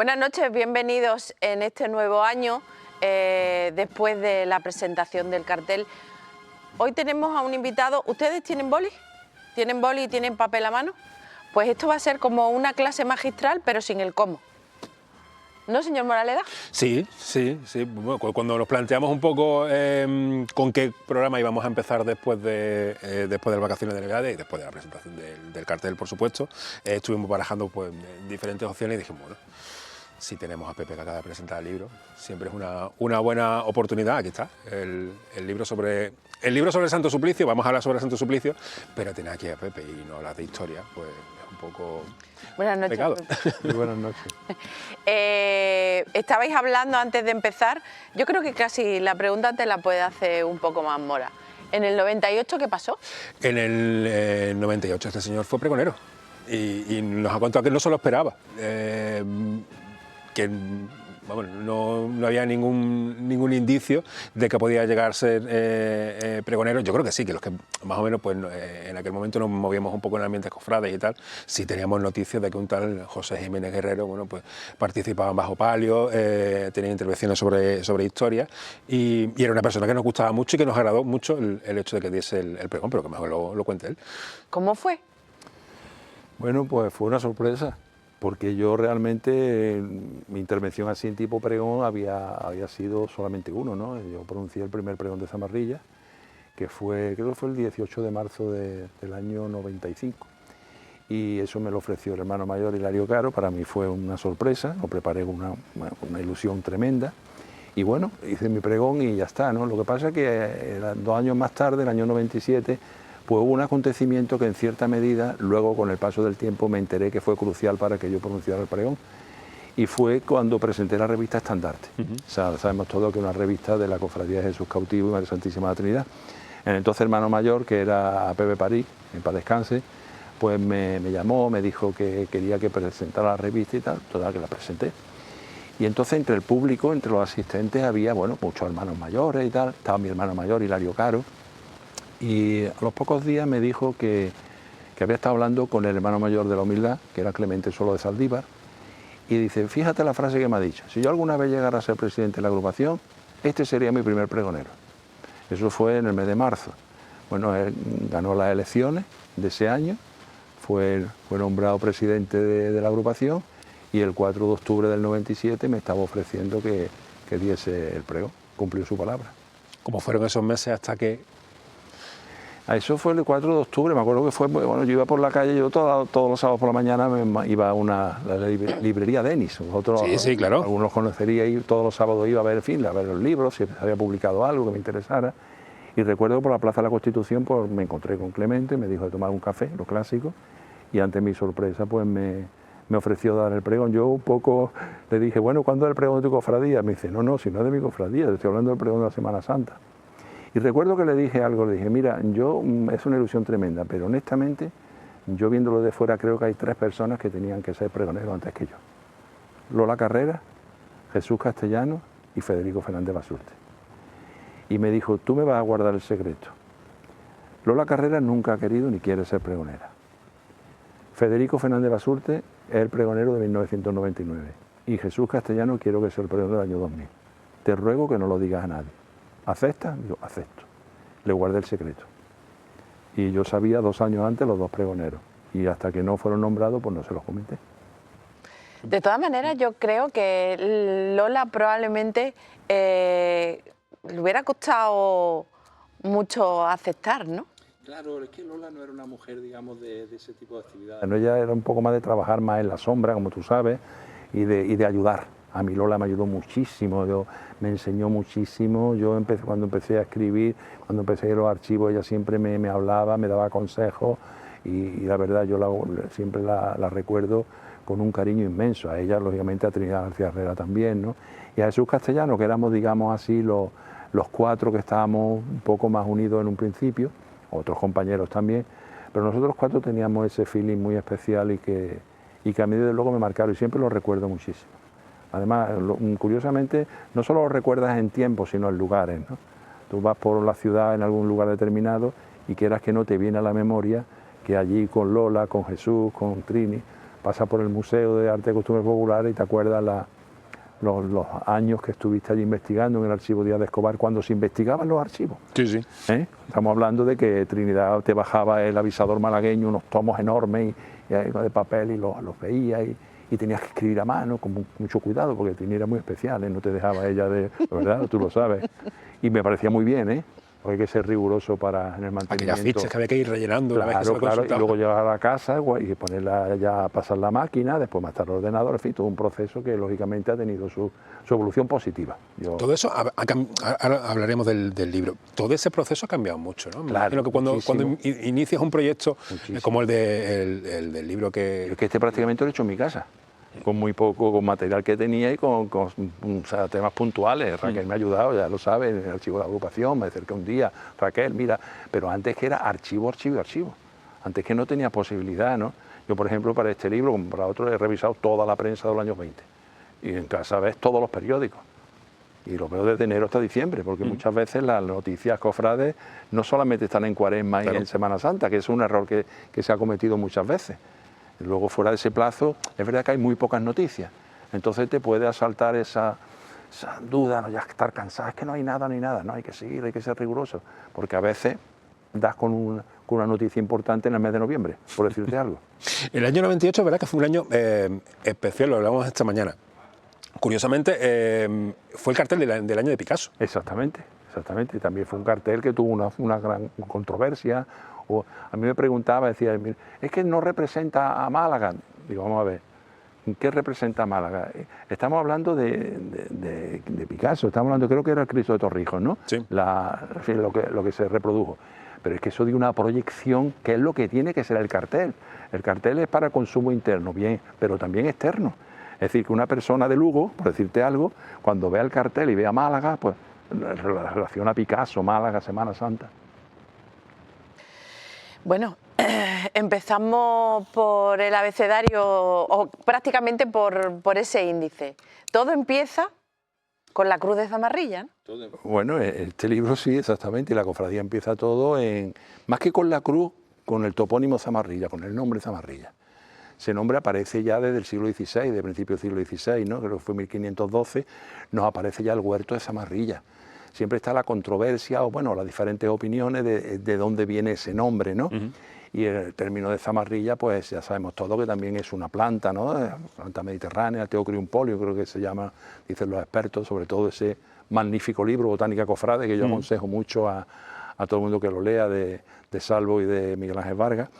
Buenas noches, bienvenidos en este nuevo año, después de la presentación del cartel. Hoy tenemos a un invitado. ¿Ustedes tienen boli? ¿Tienen boli y tienen papel a mano? Pues esto va a ser como una clase magistral, pero sin el cómo. ¿No, señor Moraleda? Sí. Bueno, cuando nos planteamos un poco con qué programa íbamos a empezar después de las vacaciones de Navidad y después de la presentación del cartel, por supuesto, estuvimos barajando pues, diferentes opciones y dijimos, bueno, si tenemos a Pepe que acaba de presentar el libro, siempre es una buena oportunidad. Aquí está, el libro sobre el Santo Suplicio. Vamos a hablar sobre el Santo Suplicio, pero tener aquí a Pepe y no hablar de historia, pues es un poco... Buenas noches. Pecado. Muy buenas noches. Estabais hablando antes de empezar, yo creo que casi la pregunta te la puede hacer un poco más Mora. ¿En el 98 qué pasó? En el 98 este señor fue pregonero y nos ha contado que no se lo esperaba, que vamos, no había ningún indicio de que podía llegar a ser pregonero. Yo creo que sí, que los que más o menos pues, en aquel momento nos movíamos un poco en ambientes cofrades y tal, sí teníamos noticias de que un tal José Jiménez Guerrero bueno, pues, participaba en Bajo Palio, tenía intervenciones sobre historia y era una persona que nos gustaba mucho y que nos agradó mucho el hecho de que diese el pregón, pero que mejor lo cuente él. ¿Cómo fue? Bueno, pues fue una sorpresa, porque yo realmente, mi intervención así en tipo pregón había sido solamente uno, ¿no? Yo pronuncié el primer pregón de Zamarrilla, que fue, creo que fue el 18 de marzo del año 95. Y eso me lo ofreció el hermano mayor Hilario Caro. Para mí fue una sorpresa, lo preparé con una ilusión tremenda. Y bueno, hice mi pregón y ya está, ¿no? Lo que pasa es que 2 años más tarde, el año 97, pues hubo un acontecimiento que en cierta medida, luego con el paso del tiempo me enteré que fue crucial para que yo pronunciara el pregón, y fue cuando presenté la revista Estandarte. O sea, sabemos todos que es una revista de la Cofradía de Jesús Cautivo y María Santísima de la Trinidad. El entonces hermano mayor, que era Pepe París, en paz descanse, pues me llamó, me dijo que quería que presentara la revista y tal, toda que la presenté. Y entonces entre el público, entre los asistentes, había, bueno, muchos hermanos mayores y tal, estaba mi hermano mayor, Hilario Caro, y a los pocos días me dijo que había estado hablando con el hermano mayor de la humildad, que era Clemente Solo de Saldívar, y dice, fíjate la frase que me ha dicho, si yo alguna vez llegara a ser presidente de la agrupación, este sería mi primer pregonero. Eso fue en el mes de marzo. Bueno, él ganó las elecciones de ese año, fue nombrado presidente de la agrupación, y el 4 de octubre del 97 me estaba ofreciendo que diese el pregón, cumplió su palabra. ¿Cómo fueron esos meses hasta que...? Eso fue el 4 de octubre, me acuerdo que fue, bueno, yo iba por la calle, yo todos los sábados por la mañana iba a la librería Denis, vosotros sí, claro. Algunos conoceríais, y todos los sábados iba a ver, en fin, a ver los libros, si había publicado algo que me interesara, y recuerdo que por la Plaza de la Constitución pues, me encontré con Clemente, me dijo de tomar un café, lo clásico, y ante mi sorpresa pues me ofreció dar el pregón. Yo un poco le dije, bueno, ¿cuándo es el pregón de tu cofradía? Me dice, no, si no es de mi cofradía, te estoy hablando del pregón de la Semana Santa. Y recuerdo que le dije algo, le dije, mira, es una ilusión tremenda, pero honestamente, yo viéndolo de fuera creo que hay 3 personas que tenían que ser pregoneros antes que yo. Lola Carrera, Jesús Castellano y Federico Fernández Basurte. Y me dijo, tú me vas a guardar el secreto. Lola Carrera nunca ha querido ni quiere ser pregonera. Federico Fernández Basurte es el pregonero de 1999. Y Jesús Castellano quiero que sea el pregonero del año 2000. Te ruego que no lo digas a nadie. ¿Aceptas? Yo acepto. Le guardé el secreto. Y yo sabía 2 años antes los 2 pregoneros. Y hasta que no fueron nombrados, pues no se los comenté. De todas maneras, yo creo que Lola probablemente le hubiera costado mucho aceptar, ¿no? Claro, es que Lola no era una mujer, digamos, de ese tipo de actividades. Ella era un poco más de trabajar más en la sombra, como tú sabes, y de ayudar. A mí Lola me ayudó muchísimo, me enseñó muchísimo. Cuando empecé a escribir, cuando empecé a ir a los archivos, ella siempre me hablaba, me daba consejos y la verdad yo siempre la recuerdo con un cariño inmenso. A ella, lógicamente, a Trinidad García Herrera también, ¿no? Y a Jesús Castellano, que éramos, digamos así, los 4 que estábamos un poco más unidos en un principio, otros compañeros también, pero nosotros 4 teníamos ese feeling muy especial y que a mí desde luego me marcaron y siempre lo recuerdo muchísimo. Además, curiosamente, no solo lo recuerdas en tiempo, sino en lugares, ¿no? Tú vas por la ciudad en algún lugar determinado y quieras que no te viene a la memoria que allí con Lola, con Jesús, con Trini, pasas por el Museo de Arte y Costumbres Populares y te acuerdas los años que estuviste allí investigando en el archivo Díaz de Escobar, cuando se investigaban los archivos. Sí, sí. Estamos hablando de que Trinidad te bajaba el avisador malagueño, unos tomos enormes y de papel, y los veías y tenías que escribir a mano con mucho cuidado, porque Trini era muy especial, no te dejaba ella de verdad, tú lo sabes. Y me parecía muy bien, porque hay que ser riguroso en el mantenimiento. Aquellas fichas que había que ir rellenando. Claro, una vez que se claro, y luego llegar a la casa y ponerla ya a pasar la máquina, después más tarde el ordenador, en fin, todo un proceso que lógicamente ha tenido su evolución positiva. Todo eso, ahora hablaremos del libro, todo ese proceso ha cambiado mucho, ¿no? Claro, Imagino que cuando inicias un proyecto como el del libro que... Es que este prácticamente lo he hecho en mi casa, con muy poco, con material que tenía y con temas puntuales. Raquel me ha ayudado, ya lo sabe, en el archivo de la agrupación, me acerqué un día, Raquel, mira, pero antes que era archivo. Antes que no tenía posibilidad, ¿no? Yo, por ejemplo, para este libro, como para otro, he revisado toda la prensa de los años 20. Y en casa ves todos los periódicos. Y lo veo desde enero hasta diciembre, porque muchas veces las noticias cofrades no solamente están en Cuaresma y en Semana Santa, que es un error que se ha cometido muchas veces. Luego, fuera de ese plazo, es verdad que hay muy pocas noticias. Entonces te puede asaltar esa duda, ¿no? Ya estar cansado, es que no hay nada, no, hay que seguir, hay que ser riguroso, porque a veces das con una noticia importante en el mes de noviembre, por decirte algo. El año 98, verdad que fue un año especial, lo hablamos esta mañana. Curiosamente, fue el cartel del año de Picasso. Exactamente. También fue un cartel que tuvo una gran controversia. A mí me preguntaba, decía, es que no representa a Málaga. Digo, vamos a ver, ¿qué representa a Málaga? Estamos hablando de Picasso, estamos hablando, creo que era el Cristo de Torrijos, ¿no? Sí. En fin, lo que se reprodujo. Pero es que eso dio una proyección, que es lo que tiene que ser el cartel. El cartel es para consumo interno, bien, pero también externo. Es decir, que una persona de Lugo, por decirte algo, cuando vea el cartel y vea Málaga, pues relaciona Picasso, Málaga, Semana Santa. Bueno, empezamos por el abecedario, o prácticamente por ese índice. Todo empieza con la Cruz de Zamarrilla, ¿no? Bueno, este libro sí, exactamente, y la cofradía empieza todo más que con la cruz, con el topónimo Zamarrilla, con el nombre Zamarrilla. Ese nombre aparece ya desde el siglo XVI, de principio del siglo XVI, ¿no? Creo que fue 1512, nos aparece ya el huerto de Zamarrilla. Siempre está la controversia, o bueno, las diferentes opiniones de dónde viene ese nombre, ¿no? Y el término de Zamarrilla, pues ya sabemos todo que también es una planta, ¿no? Planta mediterránea, Theocrium polio, creo que se llama, dicen los expertos, sobre todo ese magnífico libro, Botánica Cofrade, que yo aconsejo mucho a todo el mundo que lo lea, de Salvo y de Miguel Ángel Vargas.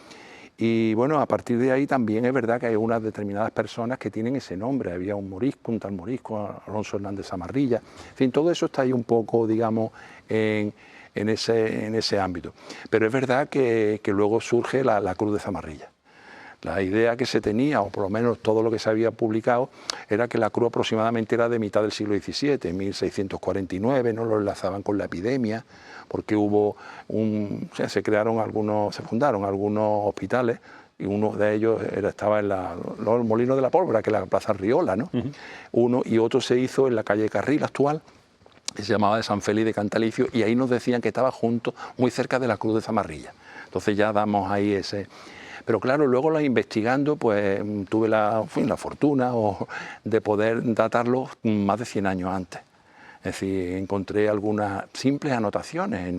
Y bueno, a partir de ahí también es verdad que hay unas determinadas personas que tienen ese nombre. Había un morisco, un tal morisco, Alonso Hernández Zamarrilla. En fin, todo eso está ahí un poco, digamos, en ese ámbito. Pero es verdad que luego surge la Cruz de Zamarrilla. La idea que se tenía, o por lo menos todo lo que se había publicado, era que la cruz aproximadamente era de mitad del siglo XVII, 1649, no lo enlazaban con la epidemia, porque se fundaron algunos hospitales, y uno de ellos estaba en los Molinos de la Pólvora, que es la Plaza Riola, ¿no? Uno y otro se hizo en la calle Carril actual, que se llamaba de San Félix de Cantalicio, y ahí nos decían que estaba muy cerca de la Cruz de Zamarrilla. Entonces ya damos ahí ese... Pero claro, luego investigando, pues tuve la fortuna de poder datarlo más de 100 años antes. Es decir, encontré algunas simples anotaciones en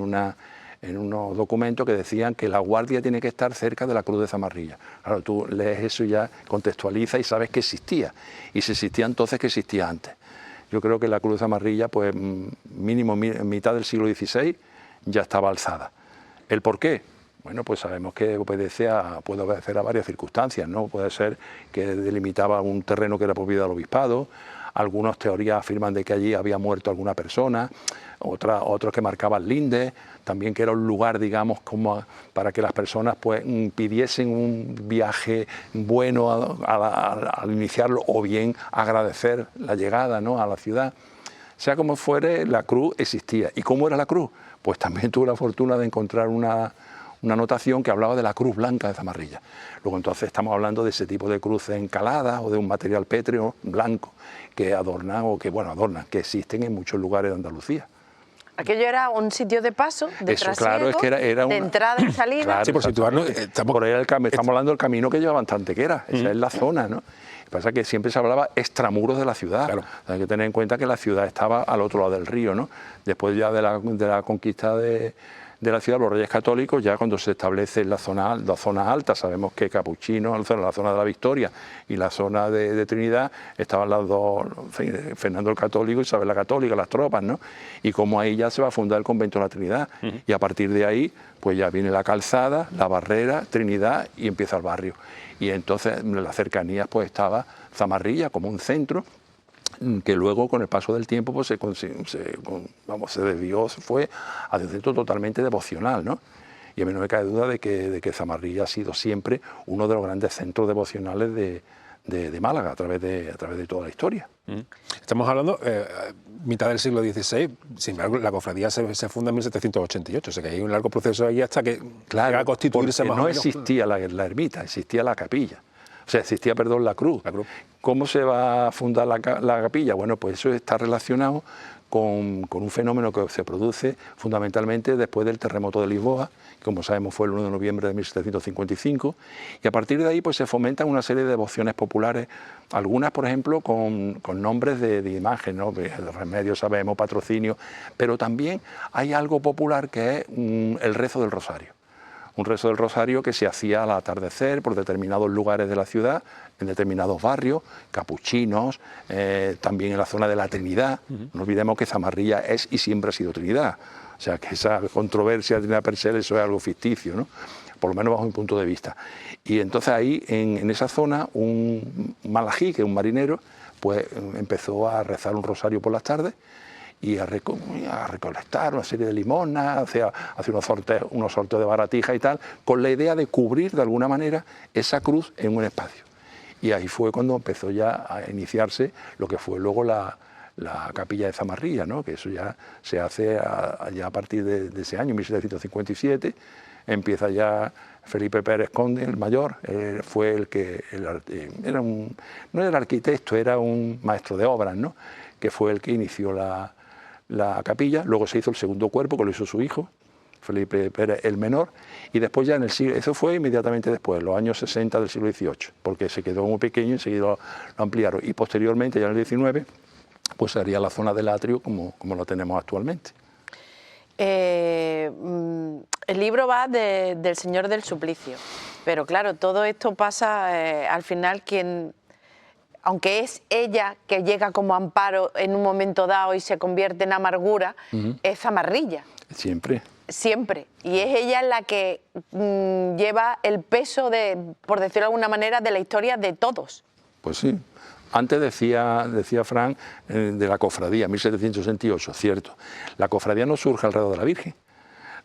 unos documentos que decían que la guardia tiene que estar cerca de la Cruz de Zamarrilla. Claro, tú lees eso y ya contextualizas y sabes que existía. Y si existía entonces, que existía antes. Yo creo que la Cruz de Zamarrilla, pues mínimo en mitad del siglo XVI, ya estaba alzada. ¿El por qué? Bueno, pues sabemos que puede obedecer a varias circunstancias, ¿no? Puede ser que delimitaba un terreno que era propiedad del obispado, algunas teorías afirman de que allí había muerto alguna persona, otros que marcaban lindes, también que era un lugar, digamos, como para que las personas pues pidiesen un viaje bueno al iniciarlo, o bien agradecer la llegada, ¿no?, a la ciudad. Sea como fuere, la cruz existía. ¿Y cómo era la cruz? Pues también tuve la fortuna de encontrar una anotación que hablaba de la cruz blanca de Zamarrilla. Luego entonces estamos hablando de ese tipo de cruces encaladas o de un material pétreo blanco que adornan, que existen en muchos lugares de Andalucía. Aquello era un sitio de paso, de Eso, trasiego, claro, es que era de entrada y salida. Claro, Sí, por situarnos, por ahí estamos hablando del camino que llevaban hasta Antequera, esa es la zona, ¿no? Lo que pasa es que siempre se hablaba extramuros de la ciudad. Claro. Hay que tener en cuenta que la ciudad estaba al otro lado del río, ¿no? Después ya de la conquista de la ciudad, los Reyes Católicos, ya cuando se establece la zona alta, sabemos que Capuchino, la zona de la Victoria y la zona de Trinidad, estaban las dos, Fernando el Católico y Isabel la Católica, las tropas, ¿no? Y como ahí ya se va a fundar el convento de la Trinidad. Y a partir de ahí, pues ya viene la calzada, la barrera, Trinidad y empieza el barrio. Y entonces en las cercanías pues estaba Zamarrilla como un centro, que luego con el paso del tiempo pues se desvió, se fue a un centro totalmente devocional, ¿no? Y a mí no me cabe duda de que Zamarrilla ha sido siempre uno de los grandes centros devocionales de Málaga a través de toda la historia. Estamos hablando mitad del siglo XVI, sin embargo la cofradía se funda en 1788, o sea que hay un largo proceso ahí hasta que llega a constituirse más o no menos. existía la ermita, existía la capilla. O sea, existía, perdón, la cruz. ¿Cómo se va a fundar la capilla? Bueno, pues eso está relacionado con un fenómeno que se produce fundamentalmente después del terremoto de Lisboa, que como sabemos fue el 1 de noviembre de 1755, y a partir de ahí pues se fomentan una serie de devociones populares, algunas por ejemplo con nombres de imagen, ¿no? El Remedio sabemos, Patrocinio, pero también hay algo popular que es el rezo del rosario. Un rezo del rosario que se hacía al atardecer por determinados lugares de la ciudad, en determinados barrios, capuchinos, también en la zona de la Trinidad. No olvidemos que Zamarrilla es y siempre ha sido Trinidad. O sea, que esa controversia de Trinidad per se, eso es algo ficticio, ¿no? Por lo menos bajo mi punto de vista. Y entonces ahí, en esa zona, un malají, que es un marinero, pues empezó a rezar un rosario por las tardes y a recolectar una serie de limonas, hacer unos sorteos de baratija y tal, con la idea de cubrir de alguna manera esa cruz en un espacio. Y ahí fue cuando empezó ya a iniciarse lo que fue luego la capilla de Zamarrilla, ¿no? Que eso ya se hace ya a partir de ese año, 1757, empieza ya Felipe Pérez Conde, el mayor, fue el que, no era el arquitecto, era un maestro de obras, ¿no? Que fue el que inició la capilla. Luego se hizo el segundo cuerpo, que lo hizo su hijo, Felipe Pérez el menor, y después ya en el siglo, eso fue inmediatamente después, los años 60 del siglo XVIII, porque se quedó muy pequeño y enseguida lo ampliaron, y posteriormente, ya en el XIX, pues sería la zona del atrio como lo tenemos actualmente. El libro va del Señor del Suplicio, pero claro, todo esto pasa al final aunque es ella que llega como amparo en un momento dado y se convierte en amargura, es Zamarrilla. Siempre. Siempre. Y es ella la que lleva el peso por decirlo de alguna manera, de la historia de todos. Pues sí. Antes decía Fran de la cofradía, 1768, cierto. La cofradía no surge alrededor de la Virgen.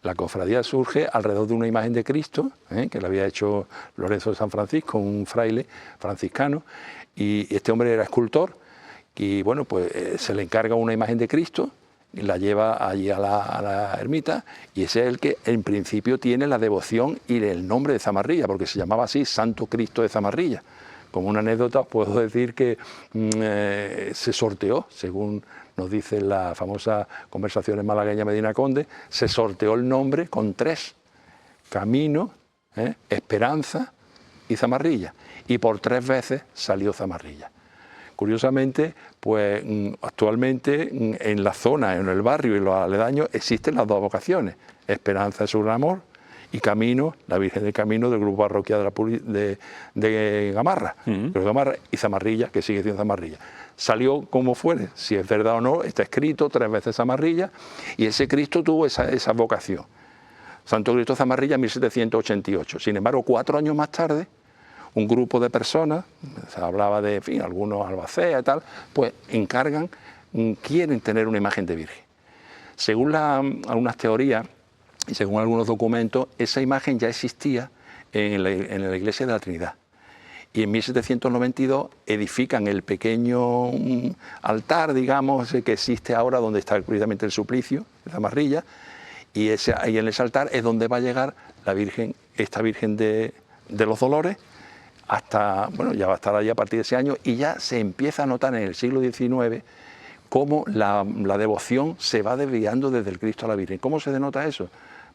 La cofradía surge alrededor de una imagen de Cristo, que la había hecho Lorenzo de San Francisco, un fraile franciscano, y este hombre era escultor, y bueno, pues se le encarga una imagen de Cristo, y la lleva allí a la ermita, y ese es el que en principio tiene la devoción y el nombre de Zamarrilla, porque se llamaba así, Santo Cristo de Zamarrilla. Como una anécdota puedo decir que se sorteó, según nos dice la famosa Conversaciones malagueña Medina Conde, se sorteó el nombre con 3, Camino, Esperanza y Zamarrilla, y por 3 veces salió Zamarrilla. Curiosamente, pues actualmente en la zona, en el barrio y los aledaños existen las dos vocaciones, Esperanza es un amor, y Camino, la Virgen del Camino del grupo parroquial de Gamarra, y Zamarrilla, que sigue siendo Zamarrilla. Salió como fuere, si es verdad o no, está escrito 3 veces Zamarrilla, y ese Cristo tuvo esa vocación. Santo Cristo Zamarrilla, 1788. Sin embargo, 4 años más tarde, un grupo de personas, se hablaba de, en fin, algunos albaceas y tal, pues quieren tener una imagen de Virgen. Según algunas teorías, y según algunos documentos, esa imagen ya existía en la iglesia de la Trinidad. Y en 1792 edifican el pequeño altar, digamos, que existe ahora, donde está precisamente el suplicio, de Zamarrilla, y en ese altar es donde va a llegar la Virgen, esta Virgen de los Dolores, hasta, bueno, ya va a estar allí a partir de ese año, y ya se empieza a notar en el siglo XIX, cómo la devoción se va desviando desde el Cristo a la Virgen. ¿Cómo se denota eso?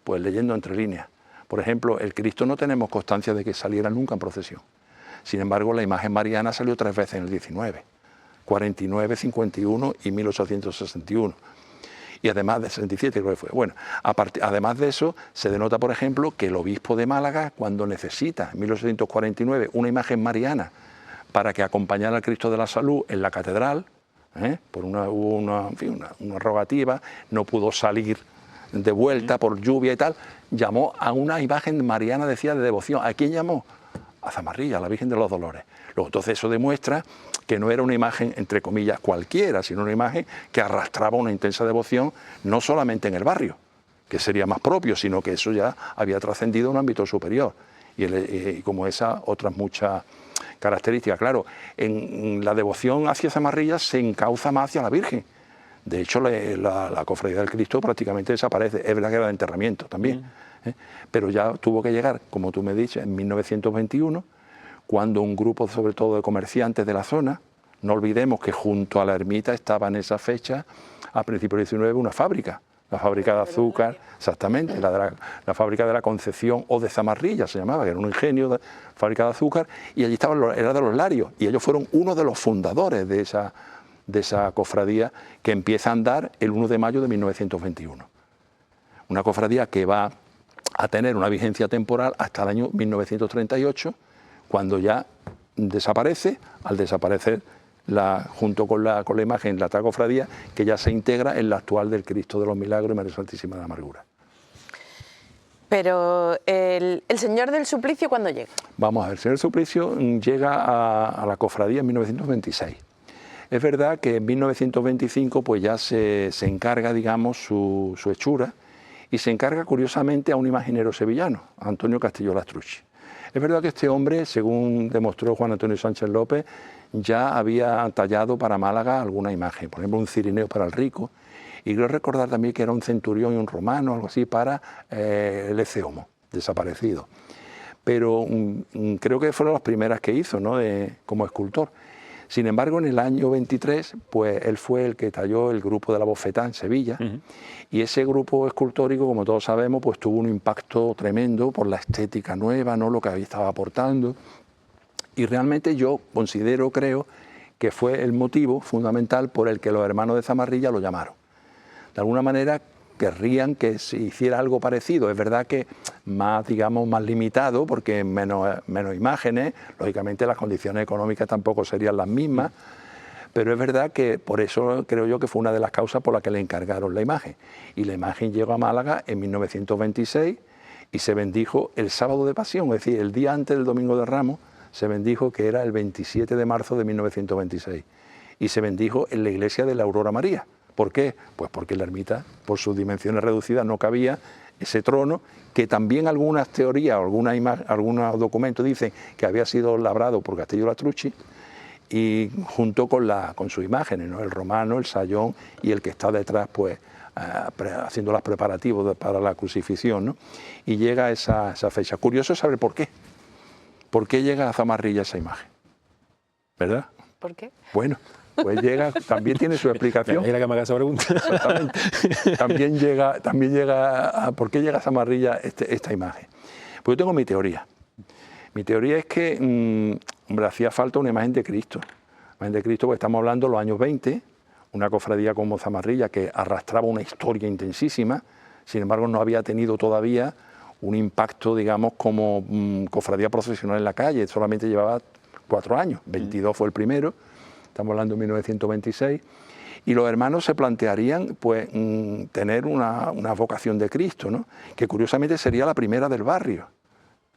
Pues leyendo entre líneas. Por ejemplo, el Cristo no tenemos constancia de que saliera nunca en procesión. Sin embargo, la imagen mariana salió 3 veces en el 19, 49, 51 y 1861. Y además de 67 creo que fue. Bueno, además de eso, se denota, por ejemplo, que el obispo de Málaga, cuando necesita, en 1849, una imagen mariana para que acompañara al Cristo de la Salud en la catedral, por una rogativa, no pudo salir de vuelta por lluvia y tal, llamó a una imagen mariana, decía, de devoción. ¿A quién llamó? A Zamarrilla, a la Virgen de los Dolores. Luego, entonces eso demuestra que no era una imagen, entre comillas, cualquiera, sino una imagen que arrastraba una intensa devoción, no solamente en el barrio, que sería más propio, sino que eso ya había trascendido a un ámbito superior. Y como esa, otras muchas características. Claro, en la devoción hacia Zamarrilla se encauza más hacia la Virgen. De hecho, la Cofradía del Cristo prácticamente desaparece. Es verdad que era de enterramiento también. Pero ya tuvo que llegar, como tú me dices, en 1921, cuando un grupo, sobre todo de comerciantes de la zona, no olvidemos que junto a la ermita estaba en esa fecha, a principios del 19, una fábrica, la fábrica de azúcar, exactamente, la fábrica de la Concepción o de Zamarrilla se llamaba, que era un ingenio de fábrica de azúcar, y allí era de los Larios, y ellos fueron uno de los fundadores de esa cofradía que empieza a andar el 1 de mayo de 1921. Una cofradía que va a tener una vigencia temporal hasta el año 1938, cuando ya desaparece, al desaparecer junto con la imagen, la otra cofradía, que ya se integra en la actual del Cristo de los Milagros y María Santísima de la Amargura. Pero el Señor del Suplicio, ¿cuándo llega? Vamos a ver, el Señor del Suplicio llega a la cofradía en 1926. Es verdad que en 1925 pues ya se encarga, digamos, su hechura, y se encarga curiosamente a un imaginero sevillano, Antonio Castillo Lastrucci. Es verdad que este hombre, según demostró Juan Antonio Sánchez López, ya había tallado para Málaga alguna imagen, por ejemplo un cirineo para el rico, y creo recordar también que era un centurión y un romano, algo así, para el Eceomo, desaparecido. Pero creo que fueron las primeras que hizo, ¿no?, como escultor. Sin embargo, en el año 23, pues él fue el que talló el grupo de la Bofetá en Sevilla, y ese grupo escultórico, como todos sabemos, pues tuvo un impacto tremendo por la estética nueva, ¿no?, lo que estaba aportando, y realmente yo creo que fue el motivo fundamental por el que los hermanos de Zamarrilla lo llamaron. De alguna manera querrían que se hiciera algo parecido. Es verdad que más, digamos, más limitado, porque menos imágenes, lógicamente las condiciones económicas tampoco serían las mismas, pero es verdad que por eso creo yo que fue una de las causas por las que le encargaron la imagen. Y la imagen llegó a Málaga en 1926 y se bendijo el sábado de Pasión, es decir, el día antes del Domingo de Ramos, se bendijo, que era el 27 de marzo de 1926, y se bendijo en la iglesia de la Aurora María. ¿Por qué? Pues porque en la ermita, por sus dimensiones reducidas, no cabía ese trono, que también algunas teorías o algunos documentos dicen que había sido labrado por Castillo Lastrucci, y junto con sus imágenes, ¿no?, el romano, el sayón y el que está detrás, pues haciendo los preparativos para la crucifixión, ¿no? Y llega esa fecha. Curioso saber por qué. ¿Por qué llega a Zamarrilla esa imagen? ¿Verdad? ¿Por qué? Bueno, pues llega, también tiene su explicación. Mira que me haga esa pregunta. Exactamente. También llega ¿por qué llega a Zamarrilla esta imagen? Pues yo tengo mi teoría. Mi teoría es que hombre, hacía falta una imagen de Cristo. Una imagen de Cristo, porque estamos hablando de los años 20, una cofradía como Zamarrilla que arrastraba una historia intensísima, sin embargo no había tenido todavía un impacto, digamos, como cofradía procesional en la calle, solamente llevaba 4 años, 22 fue el primero, estamos hablando de 1926, y los hermanos se plantearían pues tener una vocación de Cristo, ¿no?, que curiosamente sería la primera del barrio,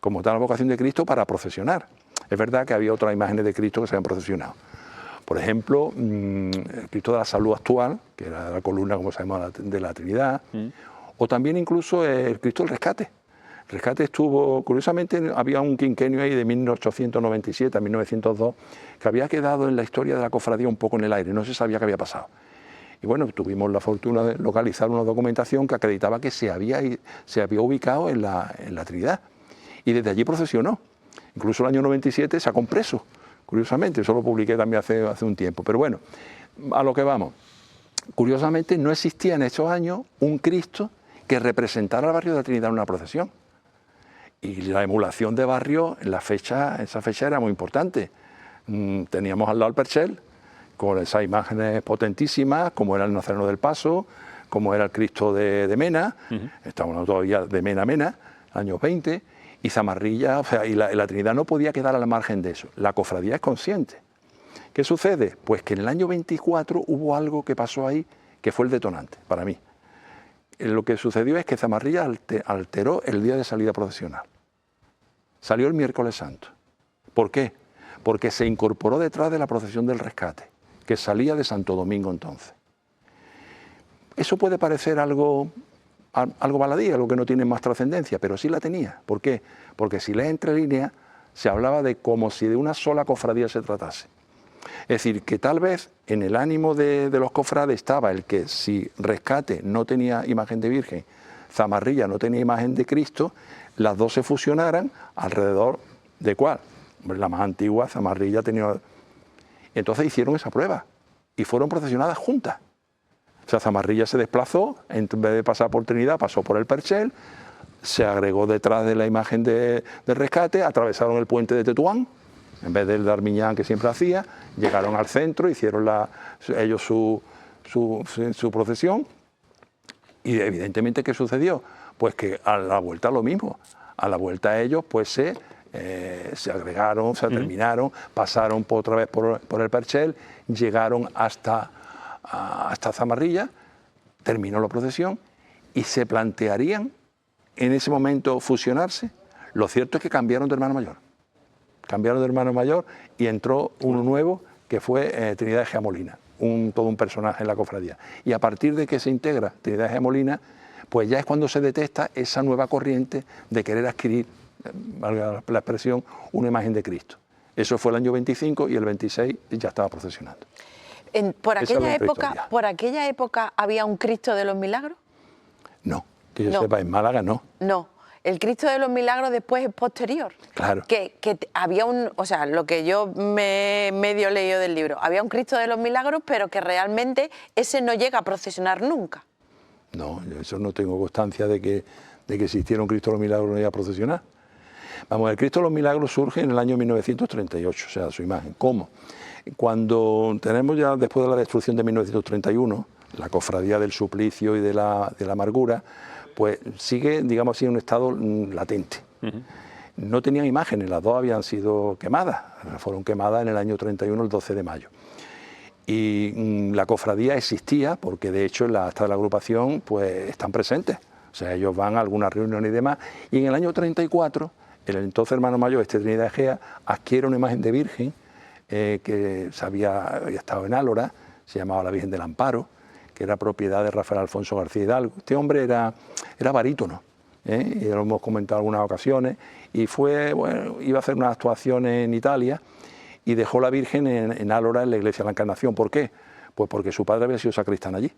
como tal vocación de Cristo para procesionar. Es verdad que había otras imágenes de Cristo que se habían procesionado. Por ejemplo, el Cristo de la Salud actual, que era la columna, como sabemos, de la Trinidad, o también incluso el Cristo del Rescate. El Rescate estuvo, curiosamente, había un quinquenio ahí de 1897 a 1902 que había quedado en la historia de la cofradía un poco en el aire, no se sabía qué había pasado. Y bueno, tuvimos la fortuna de localizar una documentación que acreditaba que se había ubicado en la Trinidad, y desde allí procesionó. Incluso el año 97 sacó un preso, curiosamente, eso lo publiqué también hace un tiempo. Pero bueno, a lo que vamos. curiosamente no existía en estos años un Cristo que representara al barrio de la Trinidad en una procesión. Y la emulación de barrio en esa fecha era muy importante. Teníamos al lado el Perchel, con esas imágenes potentísimas, como era el Nazareno del Paso, como era el Cristo de Mena, estamos hablando todavía de Mena, años 20, y Zamarrilla, o sea, y la Trinidad no podía quedar al margen de eso. La cofradía es consciente. ¿Qué sucede? Pues que en el año 24 hubo algo que pasó ahí que fue el detonante para mí. Lo que sucedió es que Zamarrilla alteró el día de salida procesional. Salió el miércoles santo. ¿Por qué? Porque se incorporó detrás de la procesión del rescate, que salía de Santo Domingo entonces. Eso puede parecer algo baladí, algo que no tiene más trascendencia, pero sí la tenía. ¿Por qué? Porque si lees entre líneas, se hablaba de como si de una sola cofradía se tratase. Es decir, que tal vez en el ánimo de los cofrades estaba el que si Rescate no tenía imagen de Virgen, Zamarrilla no tenía imagen de Cristo, las dos se fusionaran alrededor de ¿cuál? La más antigua, Zamarrilla, tenía... Entonces hicieron esa prueba y fueron procesionadas juntas. O sea, Zamarrilla se desplazó, en vez de pasar por Trinidad, pasó por el Perchel, se agregó detrás de la imagen de Rescate, atravesaron el puente de Tetuán, en vez del de Armiñán que siempre hacía, llegaron al centro, hicieron ellos su procesión, y evidentemente, ¿qué sucedió? Pues que a la vuelta lo mismo, a la vuelta ellos pues se agregaron, se terminaron, pasaron otra vez por el Perchel, llegaron hasta Zamarrilla, terminó la procesión y se plantearían en ese momento fusionarse. Lo cierto es que cambiaron de hermano mayor. Cambiaron de hermano mayor y entró uno nuevo que fue Trinidad Egea Molina, todo un personaje en la cofradía. Y a partir de que se integra Trinidad Egea Molina, pues ya es cuando se detecta esa nueva corriente de querer adquirir, valga la expresión, una imagen de Cristo. Eso fue el año 25 y el 26 ya estaba procesionando. ¿Por aquella época había un Cristo de los Milagros? No, que yo sepa, en Málaga no. No, el Cristo de los Milagros después es posterior. Claro. Que había o sea, lo que yo me medio leído del libro, había un Cristo de los Milagros, pero que realmente ese no llega a procesionar nunca. No, eso no tengo constancia de que existiera un Cristo de los Milagros no iba a procesionar. Vamos, el Cristo de los Milagros surge en el año 1938, o sea, su imagen. ¿Cómo? Cuando tenemos ya, después de la destrucción de 1931, la cofradía del suplicio y de la amargura, pues sigue, digamos así, en un estado latente. No tenían imágenes, las dos habían sido quemadas, fueron quemadas en el año 31, el 12 de mayo. Y la cofradía existía, porque de hecho en la acta de la agrupación pues están presentes. O sea, ellos van a algunas reuniones y demás. Y en el año 34, el entonces hermano mayor, Trinidad Egea, adquiere una imagen de Virgen que había estado en Álora, se llamaba la Virgen del Amparo, que era propiedad de Rafael Alfonso García Hidalgo. Este hombre era barítono, y lo hemos comentado en algunas ocasiones, y iba a hacer unas actuaciones en Italia y dejó la Virgen en Álora, en la iglesia de la Encarnación. ¿Por qué? Pues porque su padre había sido sacristán allí.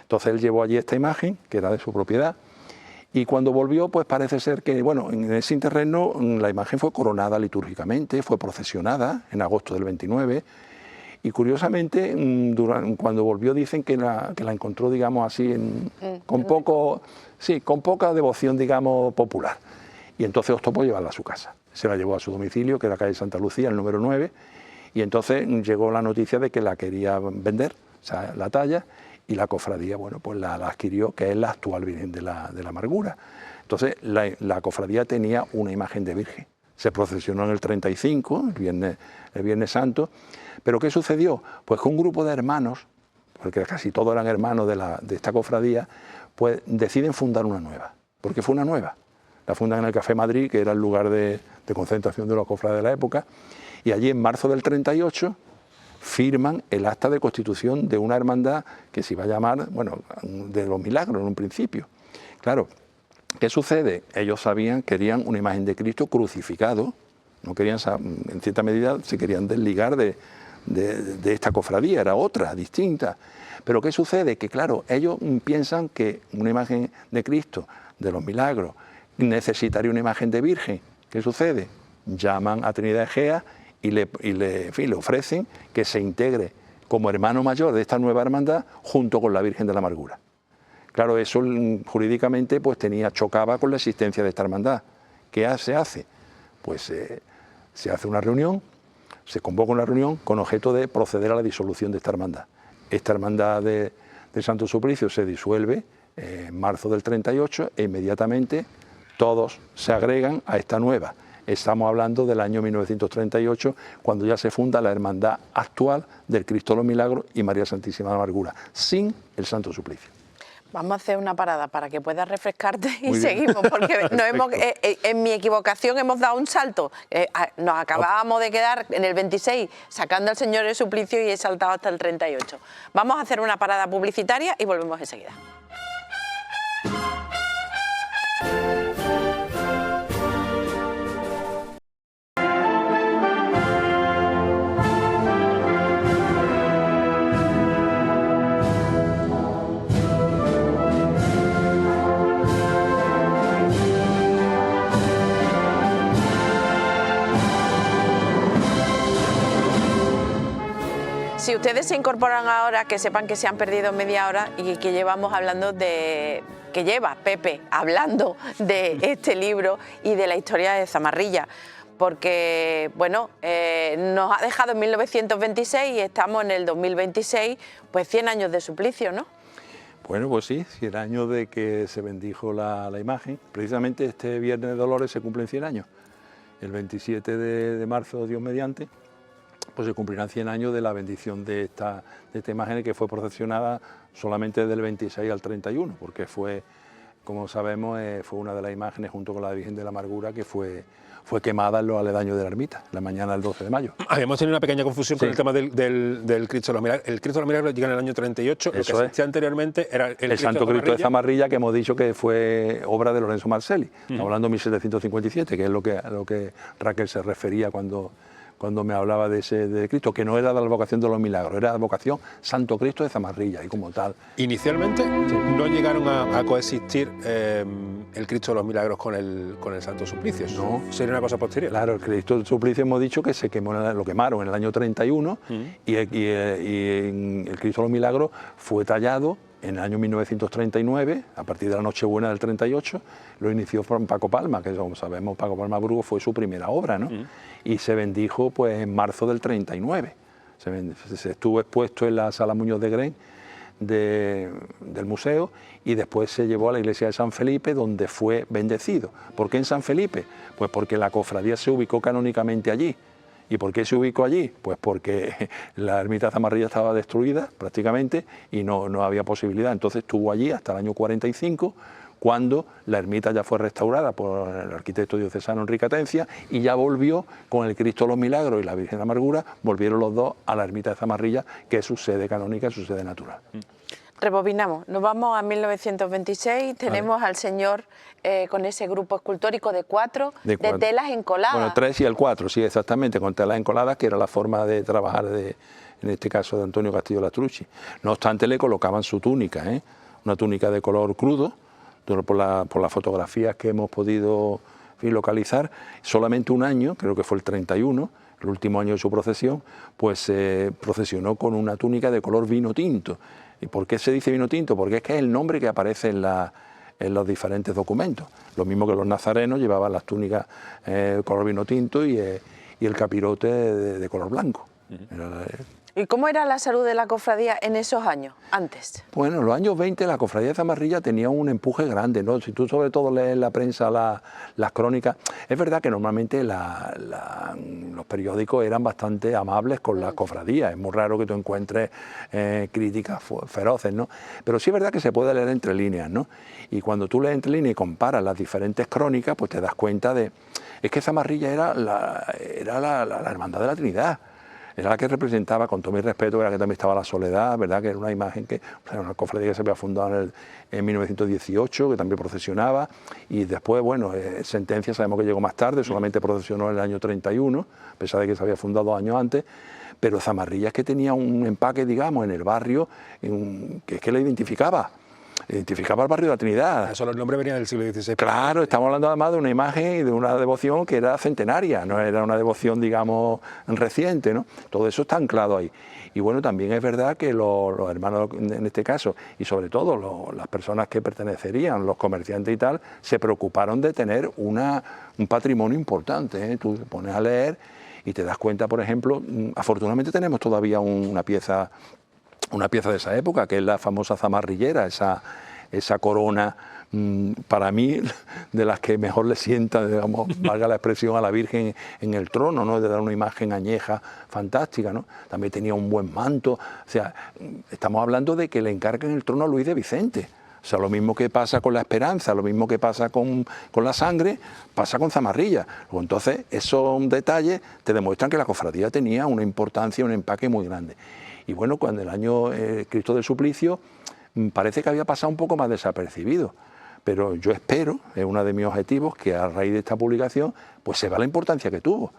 Entonces él llevó allí esta imagen, que era de su propiedad, y cuando volvió, pues parece ser que, bueno, en ese interregno la imagen fue coronada litúrgicamente, fue procesionada en agosto del 29, y curiosamente, cuando volvió dicen que la encontró, digamos así, con poca devoción, digamos, popular. Y entonces optó por llevarla a su casa. Se la llevó a su domicilio, que era calle Santa Lucía, el número 9, y entonces llegó la noticia de que la quería vender, o sea, la talla, y la cofradía, bueno, pues la adquirió, que es la actual Virgen de la Amargura. Entonces, la cofradía tenía una imagen de Virgen. Se procesionó en el 35, el Viernes Santo. ¿Pero qué sucedió? Pues que un grupo de hermanos, porque casi todos eran hermanos de esta cofradía, pues deciden fundar una nueva. Porque fue una nueva. La fundan en el Café Madrid, que era el lugar de concentración de los cofrades de la época, y allí en marzo del 38... firman el acta de constitución de una hermandad que se iba a llamar, bueno, de los Milagros en un principio. Claro, ¿qué sucede? Ellos querían una imagen de Cristo crucificado, no querían, en cierta medida, se querían desligar de esta cofradía, era otra, distinta. Pero ¿qué sucede? Que claro, ellos piensan que una imagen de Cristo, de los Milagros, necesitaría una imagen de Virgen. ¿Qué sucede? Llaman a Trinidad Egea y le ofrecen que se integre como hermano mayor de esta nueva hermandad junto con la Virgen de la Amargura. Claro, eso jurídicamente pues chocaba con la existencia de esta hermandad. ¿Qué se hace? Pues se hace una reunión, se convoca una reunión con objeto de proceder a la disolución de esta hermandad. Esta hermandad de Santo Suplicio se disuelve en marzo del 38 e inmediatamente todos se agregan a esta nueva. Estamos hablando del año 1938, cuando ya se funda la hermandad actual del Cristo de los Milagros y María Santísima de la Amargura, sin el Santo Suplicio. Vamos a hacer una parada para que puedas refrescarte y Muy bien. seguimos, porque en mi equivocación hemos dado un salto. Nos acabábamos de quedar en el 26 sacando al Señor el Suplicio y he saltado hasta el 38. Vamos a hacer una parada publicitaria y volvemos enseguida. Si ustedes se incorporan ahora, que sepan que se han perdido media hora y que llevamos hablando que lleva Pepe hablando de este libro y de la historia de Zamarrilla, porque bueno, nos ha dejado en 1926 y estamos en el 2026, pues 100 años de suplicio, ¿no? Bueno, pues sí, 100 años de que se bendijo la imagen. Precisamente este Viernes de Dolores se cumplen 100 años. El 27 de marzo, Dios mediante, pues se cumplirán 100 años de la bendición de esta imagen, que fue procesionada solamente del 26 al 31, porque fue, como sabemos, fue una de las imágenes junto con la Virgen de la Amargura que fue quemada en los aledaños de la ermita, la mañana del 12 de mayo. Habíamos tenido una pequeña confusión con el tema del Cristo de los Milagros. El Cristo de los Milagros llega en el año 38, lo que existía anteriormente era el Santo Cristo de Zamarrilla, que hemos dicho que fue obra de Lorenzo Marcelli, estamos hablando de 1757, que es lo que Raquel se refería cuando me hablaba de Cristo, que no era de la vocación de los milagros, era la vocación Santo Cristo de Zamarrilla, y como tal. Inicialmente no llegaron a coexistir el Cristo de los Milagros con el Santo Suplicio. No. Sería una cosa posterior. Claro, el Cristo del Suplicio hemos dicho que se quemó, lo quemaron en el año 31 y el Cristo de los Milagros fue tallado en el año 1939, a partir de la Nochebuena del 38, lo inició Paco Palma, que como sabemos Paco Palma Brugo fue su primera obra, ¿no? Y se bendijo pues en marzo del 39. Se estuvo expuesto en la Sala Muñoz de Gren del museo y después se llevó a la iglesia de San Felipe, donde fue bendecido. ¿Por qué en San Felipe? Pues porque la cofradía se ubicó canónicamente allí. ¿Y por qué se ubicó allí? Pues porque la ermita de Zamarrilla estaba destruida prácticamente y no había posibilidad. Entonces estuvo allí hasta el año 45, cuando la ermita ya fue restaurada por el arquitecto diocesano Enrique Atencia y ya volvió con el Cristo de los Milagros y la Virgen de la Amargura, volvieron los dos a la ermita de Zamarrilla, que es su sede canónica, su sede natural. Rebobinamos, nos vamos a 1926, tenemos al Señor con ese grupo escultórico de cuatro de telas encoladas. Bueno, 3 y el 4, sí, exactamente, con telas encoladas, que era la forma de trabajar, en este caso, de Antonio Castillo Lastrucci. No obstante, le colocaban su túnica, una túnica de color crudo, por las fotografías que hemos podido localizar. Solamente un año, creo que fue el 31, el último año de su procesión, pues se procesionó con una túnica de color vino tinto. ¿Y por qué se dice vino tinto? Porque es que es el nombre que aparece en los diferentes documentos. Lo mismo que los nazarenos llevaban las túnicas color vino tinto y el capirote de color blanco. ¿Y cómo era la salud de la cofradía en esos años, antes? Bueno, en los años 20 la cofradía de Zamarrilla tenía un empuje grande, ¿no? Si tú sobre todo lees en la prensa las crónicas, es verdad que normalmente los periódicos eran bastante amables con las cofradías, es muy raro que tú encuentres críticas feroces, ¿no? Pero sí es verdad que se puede leer entre líneas, ¿no? Y cuando tú lees entre líneas y comparas las diferentes crónicas, pues te das cuenta es que Zamarrilla era la hermandad de la Trinidad. Era la que representaba, con todo mi respeto, era que también estaba la Soledad, ¿verdad? Que era una imagen una cofradía que se había fundado en 1918, que también procesionaba, y después, bueno, Sentencia sabemos que llegó más tarde, solamente procesionó en el año 31, a pesar de que se había fundado 2 años antes, pero Zamarrilla es que tenía un empaque, digamos, en el barrio, que es que la identificaba. identificaba el barrio de la Trinidad. Eso los nombres venían del siglo XVI. Claro, estamos hablando además de una imagen y de una devoción que era centenaria, no era una devoción, digamos, reciente, ¿no? Todo eso está anclado ahí. Y bueno, también es verdad que los hermanos, en este caso, y sobre todo las personas que pertenecerían, los comerciantes y tal, se preocuparon de tener un patrimonio importante, ¿eh? Tú te pones a leer y te das cuenta, por ejemplo, afortunadamente tenemos todavía una pieza de esa época, que es la famosa zamarrillera, esa corona, para mí, de las que mejor le sienta, digamos, valga la expresión, a la Virgen en el trono, ¿no? De dar una imagen añeja, fantástica, ¿no? También tenía un buen manto, o sea, estamos hablando de que le encargan el trono a Luis de Vicente. O sea, lo mismo que pasa con la esperanza, lo mismo que pasa con la sangre, pasa con Zamarrilla. Entonces, esos detalles te demuestran que la cofradía tenía una importancia, un empaque muy grande. Y bueno, cuando el año Cristo del Suplicio parece que había pasado un poco más desapercibido, pero yo espero, es uno de mis objetivos, que a raíz de esta publicación pues se vea la importancia que tuvo.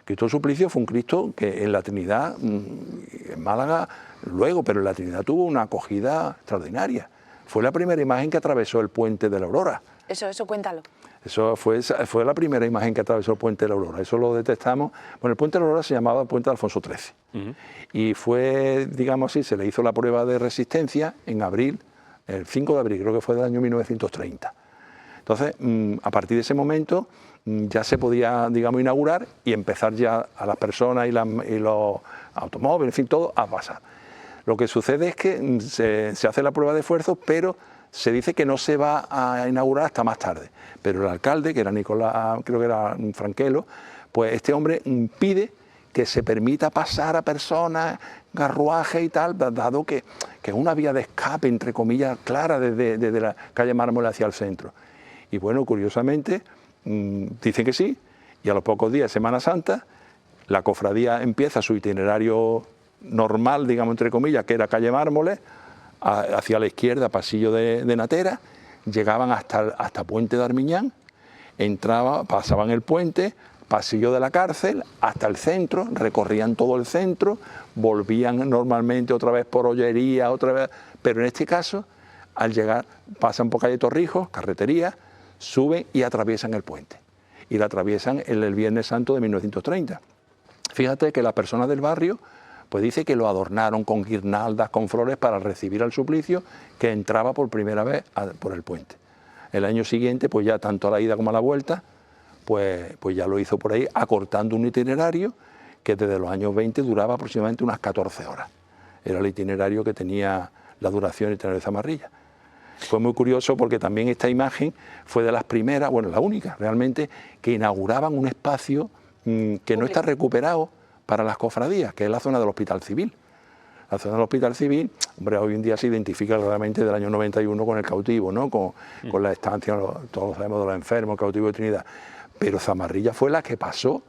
Cristo del Suplicio fue un Cristo que en la Trinidad, en Málaga luego, pero en la Trinidad tuvo una acogida extraordinaria. Fue la primera imagen que atravesó el puente de la Aurora. Eso, cuéntalo. Eso fue la primera imagen que atravesó el puente de la Aurora. Eso lo detectamos. Bueno, el puente de la Aurora se llamaba el puente de Alfonso XIII. Y fue, digamos así, se le hizo la prueba de resistencia en abril, el 5 de abril, creo que fue del año 1930. Entonces, a partir de ese momento ya se podía, digamos, inaugurar y empezar ya a las personas y los automóviles, en fin, todo a pasar. Lo que sucede es que se hace la prueba de esfuerzo, pero se dice que no se va a inaugurar hasta más tarde. Pero el alcalde, que era Nicolás, creo que era Franquelo, pues este hombre pide que se permita pasar a personas, carruajes y tal, dado que es una vía de escape, entre comillas, clara desde la calle Mármol hacia el centro. Y bueno, curiosamente, dicen que sí, y a los pocos días, Semana Santa, la cofradía empieza su itinerario normal, digamos, entre comillas, que era calle Mármoles, hacia la izquierda, pasillo de Natera, llegaban hasta Puente de Armiñán, pasaban el puente, pasillo de la cárcel, hasta el centro, recorrían todo el centro, volvían normalmente otra vez por Ollería, otra vez, pero en este caso, al llegar, pasan por calle Torrijos, carretería, suben y atraviesan el puente. Y la atraviesan el Viernes Santo de 1930. Fíjate que las personas del barrio pues dice que lo adornaron con guirnaldas, con flores para recibir al Suplicio que entraba por primera vez por el puente. El año siguiente, pues ya tanto a la ida como a la vuelta, pues ya lo hizo por ahí, acortando un itinerario que desde los años 20 duraba aproximadamente unas 14 horas. Era el itinerario que tenía la duración itinerario de Zamarrilla. Fue muy curioso porque también esta imagen fue de las primeras, bueno, la única realmente, que inauguraban un espacio que no está recuperado para las cofradías, que es la zona del Hospital Civil. La zona del Hospital Civil, hombre, hoy en día se identifica claramente del año 91 con el cautivo, ¿no? Con la estancia, todos sabemos de los enfermos, el cautivo de Trinidad. Pero Zamarrilla fue la que pasó,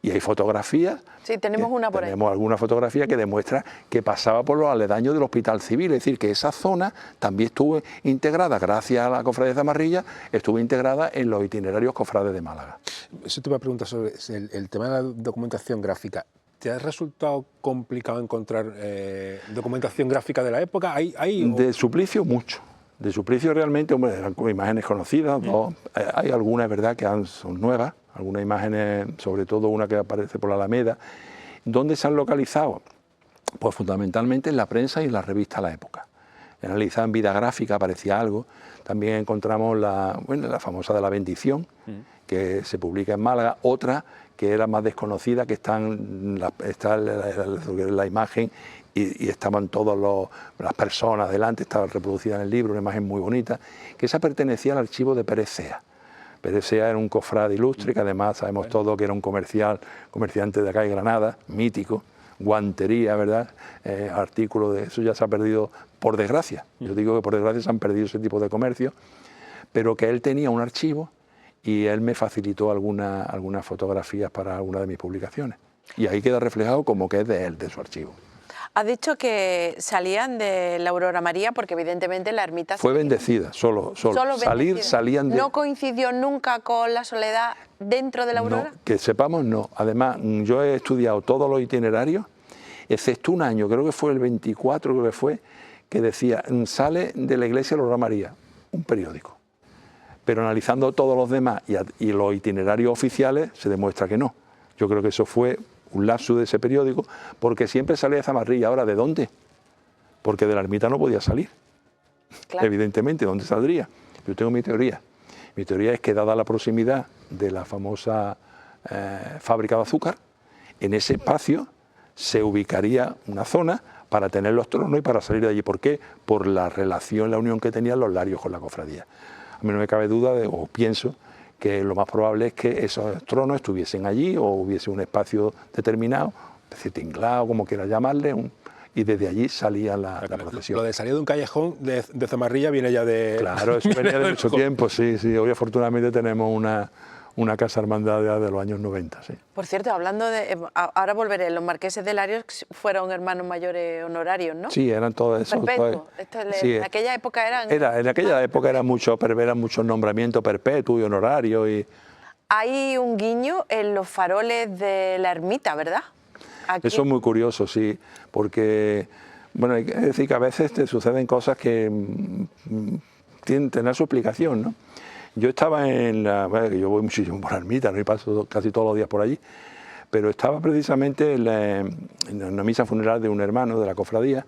y hay fotografías. Sí, tenemos una por ahí. Tenemos alguna fotografía que demuestra que pasaba por los aledaños del Hospital Civil, es decir, que esa zona también estuvo integrada, gracias a la cofradía de Zamarrilla, estuvo integrada en los itinerarios cofrades de Málaga. Eso te iba a preguntar sobre el tema de la documentación gráfica. ¿Te ha resultado complicado encontrar documentación gráfica de la época? De Suplicio, mucho. De Suplicio realmente, hombre, eran imágenes conocidas, hay algunas, verdad, que son nuevas, algunas imágenes, sobre todo una que aparece por la Alameda. ¿Dónde se han localizado? Pues fundamentalmente en la prensa y en las revistas de la época. Analizada en Vida Gráfica aparecía algo. También encontramos la famosa de la Bendición, que se publica en Málaga. Otra que era más desconocida, que está la imagen y estaban todas las personas delante, estaba reproducida en el libro, una imagen muy bonita, que esa pertenecía al archivo de Pérez Sea. Pérez Sea era un cofrade ilustre, que además sabemos todos que era un comerciante de acá de Granada, mítico, guantería, ¿verdad? Artículo de eso ya se ha perdido, por desgracia. Yo digo que por desgracia se han perdido ese tipo de comercio, pero que él tenía un archivo y él me facilitó algunas fotografías para alguna de mis publicaciones. Y ahí queda reflejado como que es de él, de su archivo. Has dicho que salían de la Aurora María porque evidentemente la ermita... Fue bendecida, solo. Salían de... ¿No coincidió nunca con la Soledad dentro de la Aurora? No, que sepamos no. Además, yo he estudiado todos los itinerarios, excepto un año, creo que fue el 24, creo que fue, que decía, sale de la iglesia Lola María, un periódico. Pero analizando todos los demás y los itinerarios oficiales, se demuestra que no. Yo creo que eso fue un lapsus de ese periódico, porque siempre salía de Zamarrilla. Ahora, ¿de dónde? Porque de la ermita no podía salir. Claro. Evidentemente, ¿dónde saldría? Yo tengo mi teoría. Mi teoría es que, dada la proximidad de la famosa fábrica de azúcar, en ese espacio se ubicaría una zona para tener los tronos y para salir de allí. ¿Por qué? Por la relación, la unión que tenían los larios con la cofradía. A mí no me cabe duda, o pienso, que lo más probable es que esos tronos estuviesen allí o hubiese un espacio determinado, de tinglado, como quiera llamarle, y desde allí salía la procesión. Lo de salir de un callejón de Zamarrilla viene ya de... Claro, eso venía de mucho tiempo, sí. Hoy afortunadamente tenemos una casa hermandad de los años 90, sí. Por cierto, hablando de... Ahora volveré, los marqueses de Larios fueron hermanos mayores honorarios, ¿no? Sí, eran todos esos. Perpetuos. Sí. En aquella época eran... En aquella época eran muchos nombramientos perpetuos y honorarios. Hay un guiño en los faroles de la ermita, ¿verdad? Aquí. Eso es muy curioso, sí, porque, bueno, hay que decir que a veces te suceden cosas que tienen que tener su explicación, ¿no? Yo estaba yo voy muchísimo por la ermita, ¿no? Y paso casi todos los días por allí, pero estaba precisamente en una misa funeral de un hermano de la cofradía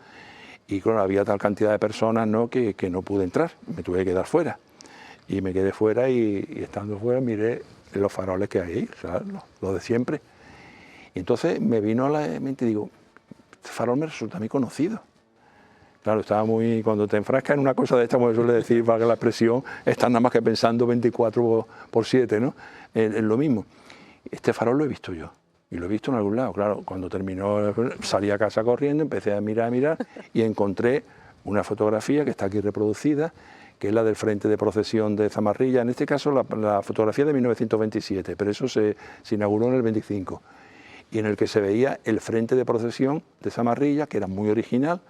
y, claro, había tal cantidad de personas, ¿no? que no pude entrar, me tuve que quedar fuera. Y me quedé fuera y estando fuera miré los faroles que hay ahí, o sea, los de siempre. Y entonces me vino a la mente y digo, este farol me resulta muy conocido. Claro, estaba muy... Cuando te enfrascas en una cosa de esta, como suele decir, valga la expresión, estás nada más que pensando 24/7, ¿no? Es lo mismo. Este farol lo he visto yo, y lo he visto en algún lado. Claro, cuando terminó, salí a casa corriendo, empecé a mirar, y encontré una fotografía que está aquí reproducida, que es la del frente de procesión de Zamarrilla. En este caso, la fotografía de 1927, pero eso se inauguró en el 25. Y en el que se veía el frente de procesión de Zamarrilla, que era muy original,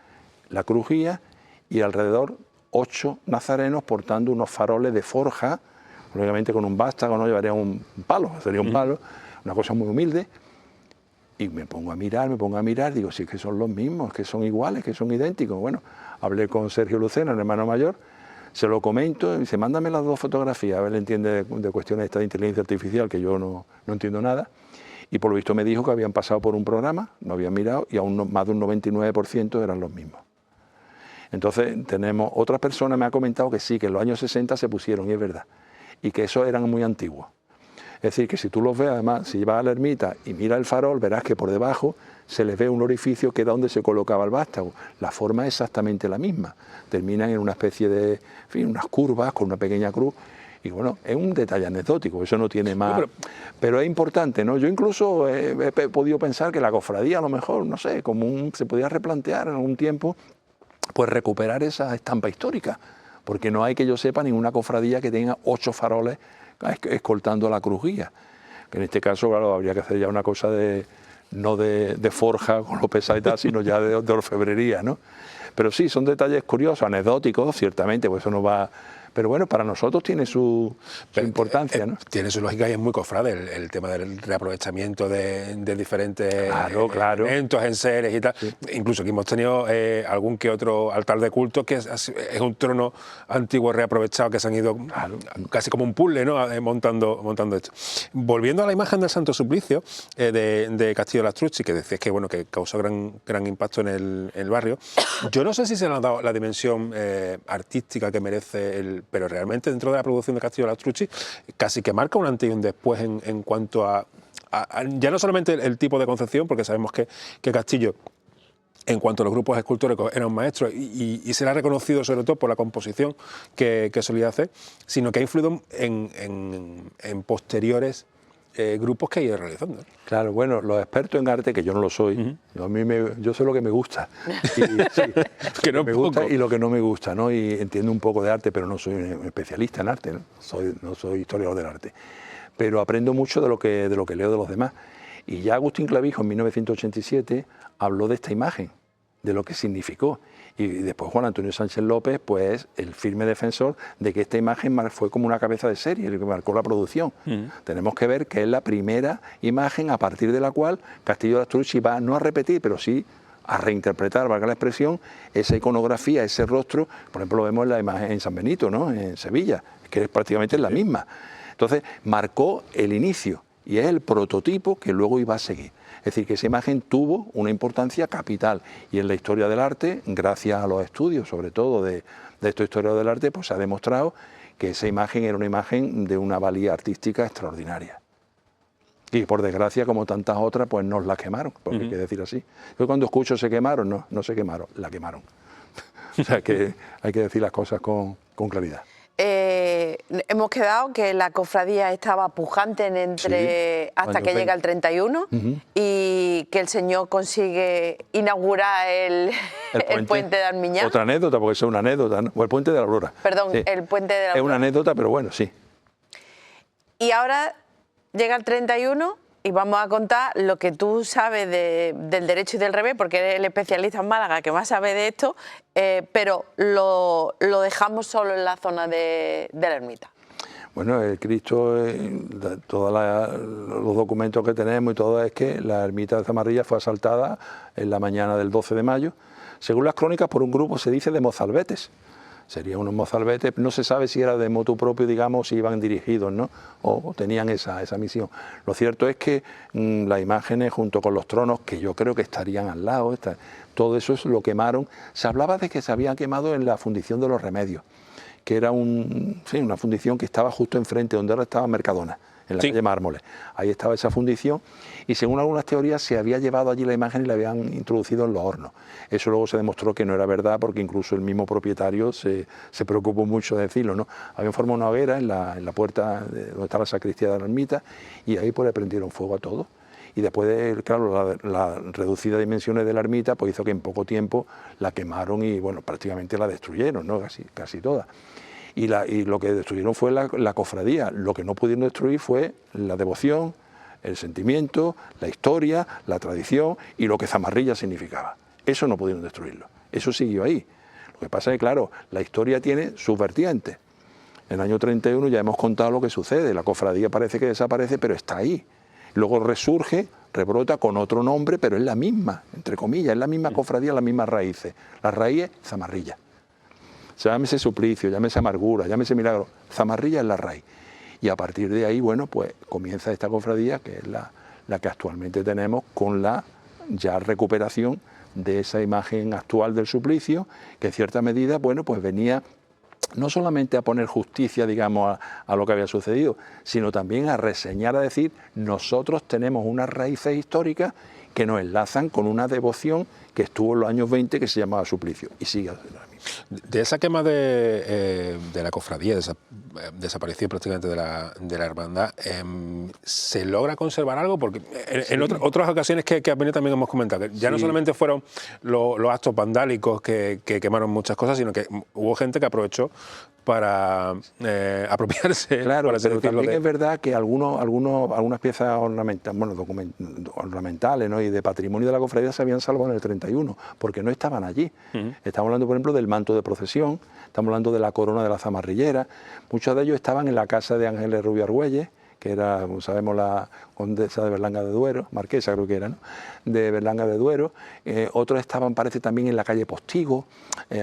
la crujía, y alrededor 8 nazarenos portando unos faroles de forja, lógicamente con un vástago, no llevaría un palo, sería un palo, una cosa muy humilde. Y me pongo a mirar, digo, sí, es que son los mismos, que son iguales, que son idénticos. Bueno, hablé con Sergio Lucena, el hermano mayor, se lo comento, y dice, mándame las 2 fotografías, a ver, él entiende de cuestiones de inteligencia artificial, que yo no entiendo nada. Y por lo visto me dijo que habían pasado por un programa, no habían mirado, y aún más de un 99% eran los mismos. Entonces tenemos, otra persona me ha comentado que sí, que en los años 60 se pusieron, y es verdad, y que esos eran muy antiguos. Es decir, que si tú los ves, además, si vas a la ermita y miras el farol, verás que por debajo se les ve un orificio que era donde se colocaba el vástago. La forma es exactamente la misma. Terminan en una especie de, en fin, unas curvas con una pequeña cruz. Y bueno, es un detalle anecdótico, eso no tiene más... Pero es importante, ¿no? Yo incluso he podido pensar que la cofradía, a lo mejor, no sé, se podía replantear en algún tiempo, pues recuperar esa estampa histórica. Porque no hay, que yo sepa, ninguna cofradía que tenga 8 faroles escoltando la crujía. Que en este caso, claro, habría que hacer ya una cosa no de forja con lo pesado y tal, sino ya de orfebrería, ¿no? Pero sí, son detalles curiosos, anecdóticos, ciertamente, pues eso no va... Pero bueno, para nosotros tiene su importancia, ¿no? Tiene su lógica y es muy cofrade el tema del reaprovechamiento de diferentes elementos, enseres y tal. Sí. Incluso aquí hemos tenido algún que otro altar de culto que es un trono antiguo reaprovechado que se han ido casi como un puzzle, ¿no? montando esto. Volviendo a la imagen del Santo Suplicio de Castillo de las Truchis, que decías que, bueno, que causó gran impacto en el barrio, yo no sé si se le ha dado la dimensión artística que merece pero realmente dentro de la producción de Castillo de las Truchis casi que marca un antes y un después en cuanto a ya no solamente el tipo de concepción, porque sabemos que Castillo, en cuanto a los grupos escultóricos, era un maestro y se le ha reconocido sobre todo por la composición que solía hacer, sino que ha influido en posteriores grupos que ha ido realizando. Claro, bueno, los expertos en arte, que yo no lo soy, yo sé lo que me gusta, que no me gusta y lo que no me gusta, ¿no? Y entiendo un poco de arte, pero no soy un especialista en arte, no soy historiador del arte, pero aprendo mucho de lo que leo de los demás. Y ya Agustín Clavijo en 1987 habló de esta imagen, de lo que significó. Y después Juan Antonio Sánchez López, pues el firme defensor de que esta imagen fue como una cabeza de serie, el que marcó la producción. Tenemos que ver que es la primera imagen a partir de la cual Castillo de las Truchis va no a repetir, pero sí a reinterpretar, valga la expresión, esa iconografía, ese rostro. Por ejemplo, lo vemos en la imagen en San Benito, ¿no?, en Sevilla, que es prácticamente la misma. Entonces, marcó el inicio y es el prototipo que luego iba a seguir. Es decir, que esa imagen tuvo una importancia capital y en la historia del arte, gracias a los estudios, sobre todo de esta historia del arte, pues se ha demostrado que esa imagen era una imagen de una valía artística extraordinaria. Y por desgracia, como tantas otras, pues nos la quemaron, porque hay que decir así. Yo cuando escucho se quemaron, no se quemaron, la quemaron. O sea que hay que decir las cosas con claridad. Hemos quedado que la cofradía estaba pujante hasta que llega el 31 y que el Señor consigue inaugurar el puente de Armiñán. Otra anécdota, porque es una anécdota, ¿no? O el puente de la Aurora. Perdón, sí. El puente de la Aurora. Es una anécdota, pero bueno, sí. Y ahora llega el 31 y vamos a contar lo que tú sabes del derecho y del revés, porque eres el especialista en Málaga que más sabe de esto, pero lo dejamos solo en la zona de la ermita. Bueno, el Cristo, todos los documentos que tenemos y todo es que la ermita de Zamarrilla fue asaltada en la mañana del 12 de mayo, según las crónicas, por un grupo, se dice, de mozalbetes. Serían unos mozalbetes, no se sabe si era de motu propio, digamos, si iban dirigidos, ¿no?, o tenían esa misión. Lo cierto es que las imágenes junto con los tronos, que yo creo que estarían al lado, todo eso es lo quemaron. Se hablaba de que se había quemado en la fundición de los Remedios, que era una fundición que estaba justo enfrente, donde ahora estaba Mercadona, en la calle Mármoles. Ahí estaba esa fundición y según algunas teorías se había llevado allí la imagen y la habían introducido en los hornos. Eso luego se demostró que no era verdad, porque incluso el mismo propietario se preocupó mucho de decirlo, ¿no? Habían formado una hoguera en la puerta donde está la sacristía de la ermita y ahí pues le prendieron fuego a todo. Y después, claro, las reducidas dimensiones de la ermita pues hizo que en poco tiempo la quemaron y bueno, prácticamente la destruyeron, ¿no?, casi toda. Y lo que destruyeron fue la cofradía. Lo que no pudieron destruir fue la devoción, el sentimiento, la historia, la tradición y lo que Zamarrilla significaba. Eso no pudieron destruirlo. Eso siguió ahí. Lo que pasa es que, claro, la historia tiene sus vertientes. En el año 31 ya hemos contado lo que sucede. La cofradía parece que desaparece, pero está ahí. Luego resurge, rebrota con otro nombre, pero es la misma, entre comillas, es la misma cofradía, las mismas raíces. La raíz es Zamarrilla. Llámese Suplicio, llámese Amargura, llámese Milagro, Zamarrilla es la raíz. Y a partir de ahí, bueno, pues comienza esta cofradía, que es la que actualmente tenemos, con la ya recuperación de esa imagen actual del Suplicio, que en cierta medida, bueno, pues venía no solamente a poner justicia, digamos, a lo que había sucedido, sino también a reseñar, a decir, nosotros tenemos unas raíces históricas que nos enlazan con una devoción que estuvo en los años 20 que se llamaba Suplicio y sigue ahora mismo. De esa quema de la cofradía, de esa desaparición prácticamente de la hermandad, ¿se logra conservar algo? Porque en otras ocasiones que has venido también hemos comentado que ya no solamente fueron los actos vandálicos que quemaron muchas cosas, sino que hubo gente que aprovechó para apropiarse. Claro, pero también es verdad que algunas piezas ornamentales, ¿no?, y de patrimonio de la cofradía se habían salvado en el 31, porque no estaban allí. Estamos hablando, por ejemplo, del manto de procesión, estamos hablando de la corona de la zamarrillera. Muchos de ellos estaban en la casa de Ángeles Rubio Argüelles, que era, como sabemos, la condesa de Berlanga de Duero, marquesa creo que era, ¿no?, de Berlanga de Duero. Otros estaban, parece, también en la calle Postigo.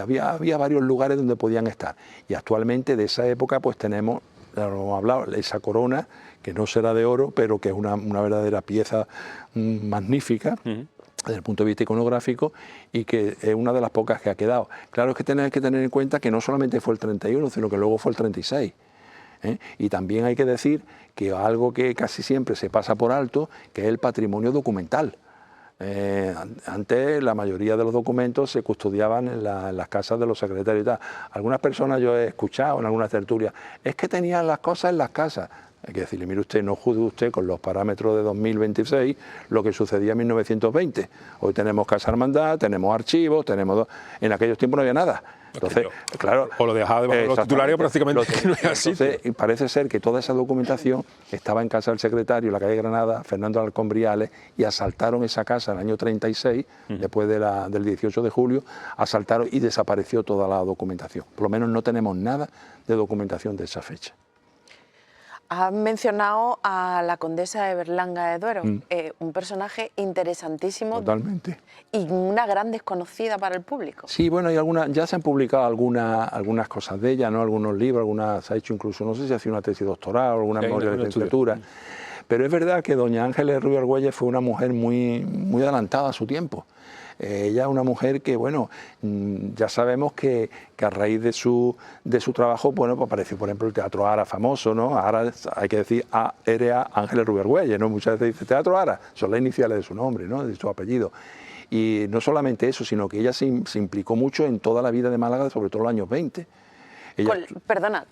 Había varios lugares donde podían estar. Y actualmente de esa época pues tenemos, ya lo hemos hablado, esa corona, que no será de oro, pero que es una verdadera pieza magnífica, desde el punto de vista iconográfico, y que es una de las pocas que ha quedado. Claro, es que tenéis que tener en cuenta que no solamente fue el 31, sino que luego fue el 36. Y también hay que decir que algo que casi siempre se pasa por alto, que es el patrimonio documental. Antes la mayoría de los documentos se custodiaban en las casas de los secretarios y tal. Algunas personas yo he escuchado en algunas tertulias, es que tenían las cosas en las casas. Hay que decirle, mire usted, no juzgue usted con los parámetros de 2026 lo que sucedía en 1920. Hoy tenemos Casa Hermandad, tenemos archivos, en aquellos tiempos no había nada. Entonces, claro, o lo dejaba debajo de los titulares prácticamente. No es así. Entonces, parece ser que toda esa documentación estaba en casa del secretario, en la calle Granada, Fernando Alarcón Briales, y asaltaron esa casa en el año 36, después del 18 de julio, asaltaron y desapareció toda la documentación. Por lo menos no tenemos nada de documentación de esa fecha. Has mencionado a la condesa de Berlanga de Duero, un personaje interesantísimo. Totalmente. Y una gran desconocida para el público. Sí, bueno, ya se han publicado algunas cosas de ella, ¿no? Algunos libros, se ha hecho incluso, no sé si ha sido una tesis doctoral o alguna memoria de licenciatura. Pero es verdad que doña Ángeles Rubio Argüelles fue una mujer muy adelantada a su tiempo. Ella es una mujer que, bueno, ya sabemos que a raíz de su trabajo, bueno, pues apareció, por ejemplo, el Teatro Ara famoso, ¿no? Ara, hay que decir A-R-A Ángeles Rubio Argüelles, ¿no? Muchas veces dice Teatro Ara, son las iniciales de su nombre, ¿no? De su apellido. Y no solamente eso, sino que ella se implicó mucho en toda la vida de Málaga, sobre todo en los años 20. Perdona,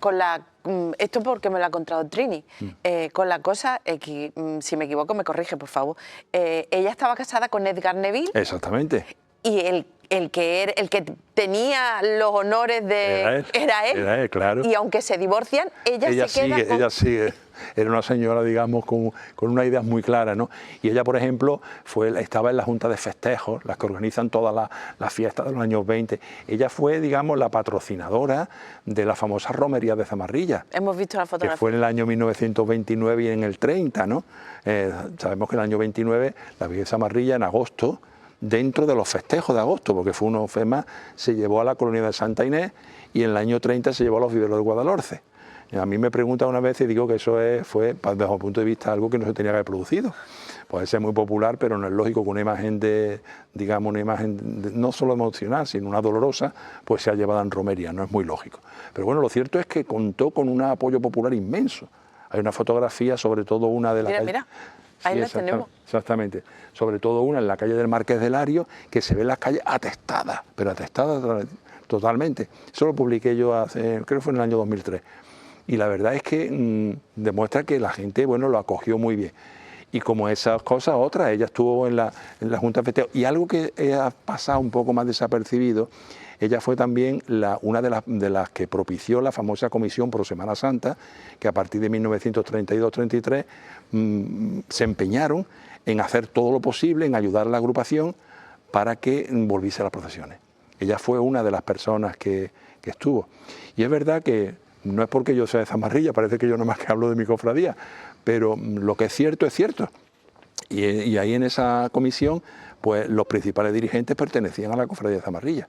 esto porque me lo ha contado Trini, con la cosa, si me equivoco me corrige por favor, ella estaba casada con Edgar Neville. Exactamente. Y el que tenía los honores de... Era él, claro. Y aunque se divorcian, ella se queda con... Ella sigue. Era una señora, digamos, con unas ideas muy claras, ¿no? Y ella, por ejemplo, estaba en la Junta de Festejos, las que organizan todas las fiestas de los años 20. Ella fue, digamos, la patrocinadora de la famosa romería de Zamarrilla. Hemos visto la fotografía. Que fue en el año 1929 y en el 30, ¿no? Sabemos que en el año 29 la Virgen de Zamarrilla, en agosto, dentro de los festejos de agosto, porque fue una FEMA, se llevó a la colonia de Santa Inés y en el año 30 se llevó a los viveros de Guadalhorce. A mí me preguntan una vez y digo que eso fue, desde mi punto de vista, algo que no se tenía que haber producido. Puede ser muy popular, pero no es lógico que una imagen no solo emocional, sino una dolorosa, pues sea llevada en romería, no es muy lógico. Pero bueno, lo cierto es que contó con un apoyo popular inmenso. Hay una fotografía, sobre todo una de la Mira, ahí la tenemos. Exactamente. Sobre todo una en la calle del Marqués de Lario, que se ve las calles atestadas, pero atestadas totalmente. Eso lo publiqué yo creo que fue en el año 2003. Y la verdad es que demuestra que la gente, bueno, lo acogió muy bien. Y como esas cosas, otras, ella estuvo en la Junta de Festejos. Y algo que ha pasado un poco más desapercibido, ella fue también una de las que propició la famosa Comisión Pro Semana Santa, que a partir de 1932-33 se empeñaron en hacer todo lo posible, en ayudar a la agrupación para que volviese a las procesiones. Ella fue una de las personas que estuvo. Y es verdad que no es porque yo sea de Zamarrilla, parece que yo nomás que hablo de mi cofradía, pero lo que es cierto. Y ahí en esa comisión, pues los principales dirigentes pertenecían a la cofradía de Zamarrilla,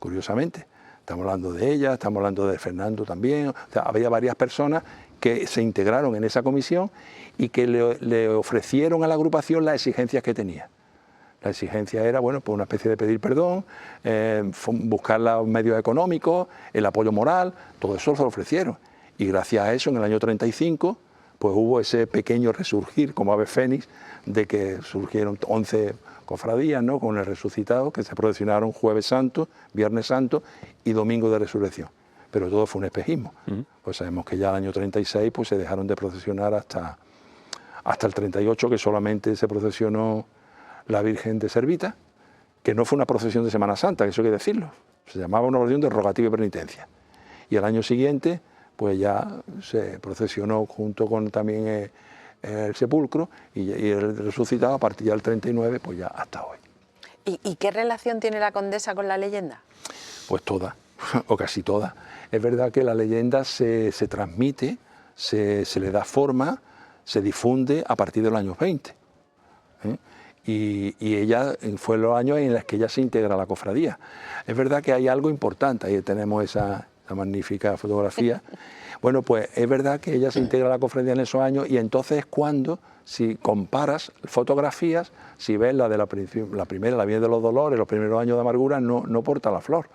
curiosamente. Estamos hablando de ella, estamos hablando de Fernando también, o sea, había varias personas que se integraron en esa comisión y que le ofrecieron a la agrupación las exigencias que tenía. La exigencia era, bueno, pues una especie de pedir perdón, buscar los medios económicos, el apoyo moral, todo eso se lo ofrecieron. Y gracias a eso, en el año 35, pues hubo ese pequeño resurgir, como ave fénix, de que surgieron 11 cofradías, ¿no?, con el resucitado, que se procesionaron Jueves Santo, Viernes Santo y Domingo de Resurrección. Pero todo fue un espejismo. Pues sabemos que ya el año 36 pues se dejaron de procesionar hasta el 38, que solamente se procesionó la Virgen de Servita, que no fue una procesión de Semana Santa, que eso hay que decirlo, se llamaba una procesión de rogativa y penitencia. Y al año siguiente, pues ya se procesionó junto con también el sepulcro y el resucitado a partir del 39, pues ya hasta hoy. ¿Y qué relación tiene la condesa con la leyenda? Pues toda, o casi toda. Es verdad que la leyenda se transmite, se le da forma, se difunde a partir de los años 20. Y ella fue los años en los que ella se integra a la cofradía. Es verdad que hay algo importante, ahí tenemos esa magnífica fotografía. Bueno, pues es verdad que ella se integra a la cofradía en esos años y entonces es cuando, si comparas fotografías, si ves la de la primera, la Virgen de los Dolores, los primeros años de amargura, no porta la flor.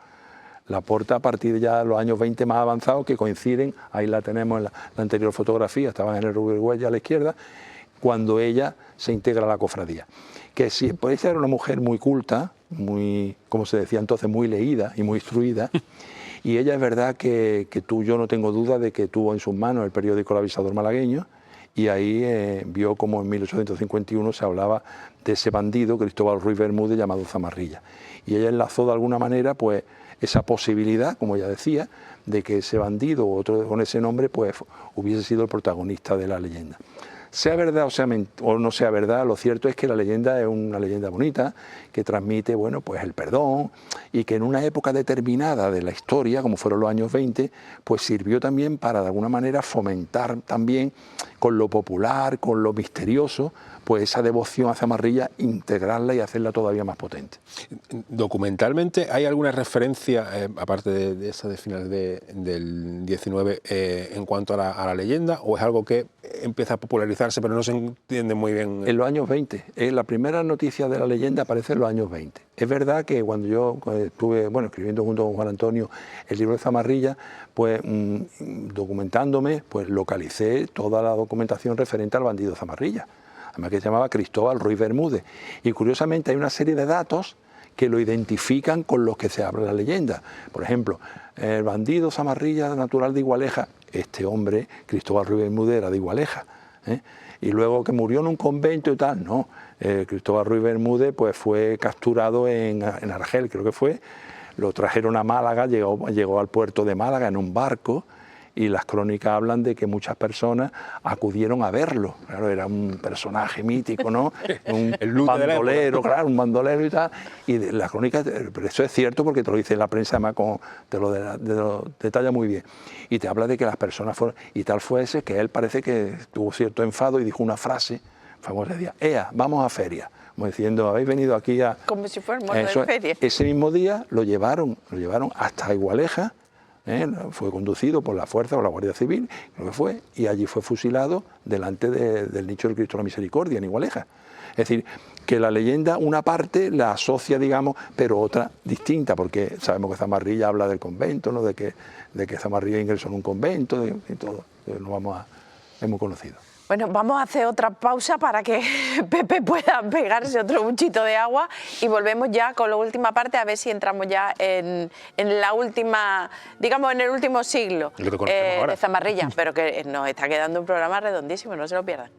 La porta a partir de ya los años 20 más avanzados, que coinciden, ahí la tenemos en la anterior fotografía, estaba en el Rubio Argüelles a la izquierda, cuando ella se integra a la cofradía. Que sí, pues ella era una mujer muy culta, muy, como se decía entonces, muy leída y muy instruida, y ella es verdad que yo no tengo duda de que tuvo en sus manos el periódico El Avisador malagueño, y ahí vio como en 1851 se hablaba de ese bandido, Cristóbal Ruiz Bermúdez, llamado Zamarrilla. Y ella enlazó de alguna manera pues esa posibilidad, como ella decía, de que ese bandido o otro con ese nombre pues hubiese sido el protagonista de la leyenda. Sea verdad o no sea verdad, lo cierto es que la leyenda es una leyenda bonita, que transmite, bueno, pues el perdón, y que en una época determinada de la historia, como fueron los años 20, pues sirvió también para de alguna manera fomentar también con lo popular, con lo misterioso, pues esa devoción a Zamarrilla, integrarla y hacerla todavía más potente. Documentalmente, ¿hay alguna referencia, aparte de esa de finales del 19, en cuanto a la leyenda, o es algo que empieza a popularizarse pero no se entiende muy bien? En los años 20, la primera noticia de la leyenda aparece en los años 20. Es verdad que cuando yo estuve escribiendo junto con Juan Antonio el libro de Zamarrilla, pues documentándome, pues localicé toda la documentación referente al bandido Zamarrilla, además que se llamaba Cristóbal Ruiz Bermúdez. Y curiosamente hay una serie de datos que lo identifican con los que se habla la leyenda. Por ejemplo, el bandido Zamarrilla, natural de Igualeja, este hombre, Cristóbal Ruiz Bermúdez, era de Igualeja, y luego que murió en un convento y tal, no. Cristóbal Ruiz Bermúdez pues fue capturado en Argel, creo que fue, lo trajeron a Málaga, llegó al puerto de Málaga en un barco, y las crónicas hablan de que muchas personas acudieron a verlo. Claro, era un personaje mítico, ¿no? Un bandolero, claro, un bandolero y tal. Y de las crónicas, pero eso es cierto porque te lo dice la prensa, además te lo detalla muy bien. Y te habla de que las personas fueron, y tal fue ese que él parece que tuvo cierto enfado y dijo una frase famosa, decía, ¡ea, vamos a feria! Como diciendo, habéis venido aquí a... Como si fuera el de feria. Ese mismo día lo llevaron hasta Igualeja. Fue conducido por la fuerza o la Guardia Civil, creo que fue, y allí fue fusilado delante del nicho del Cristo de la Misericordia en Igualeja. Es decir, que la leyenda una parte la asocia, digamos, pero otra distinta, porque sabemos que Zamarrilla habla del convento, ¿no? de que Zamarrilla ingresó en un convento y todo, hemos conocido. Bueno, vamos a hacer otra pausa para que Pepe pueda pegarse otro buchito de agua y volvemos ya con la última parte, a ver si entramos ya en la última, digamos, en el último siglo de Zamarrilla, pero que nos está quedando un programa redondísimo, no se lo pierdan.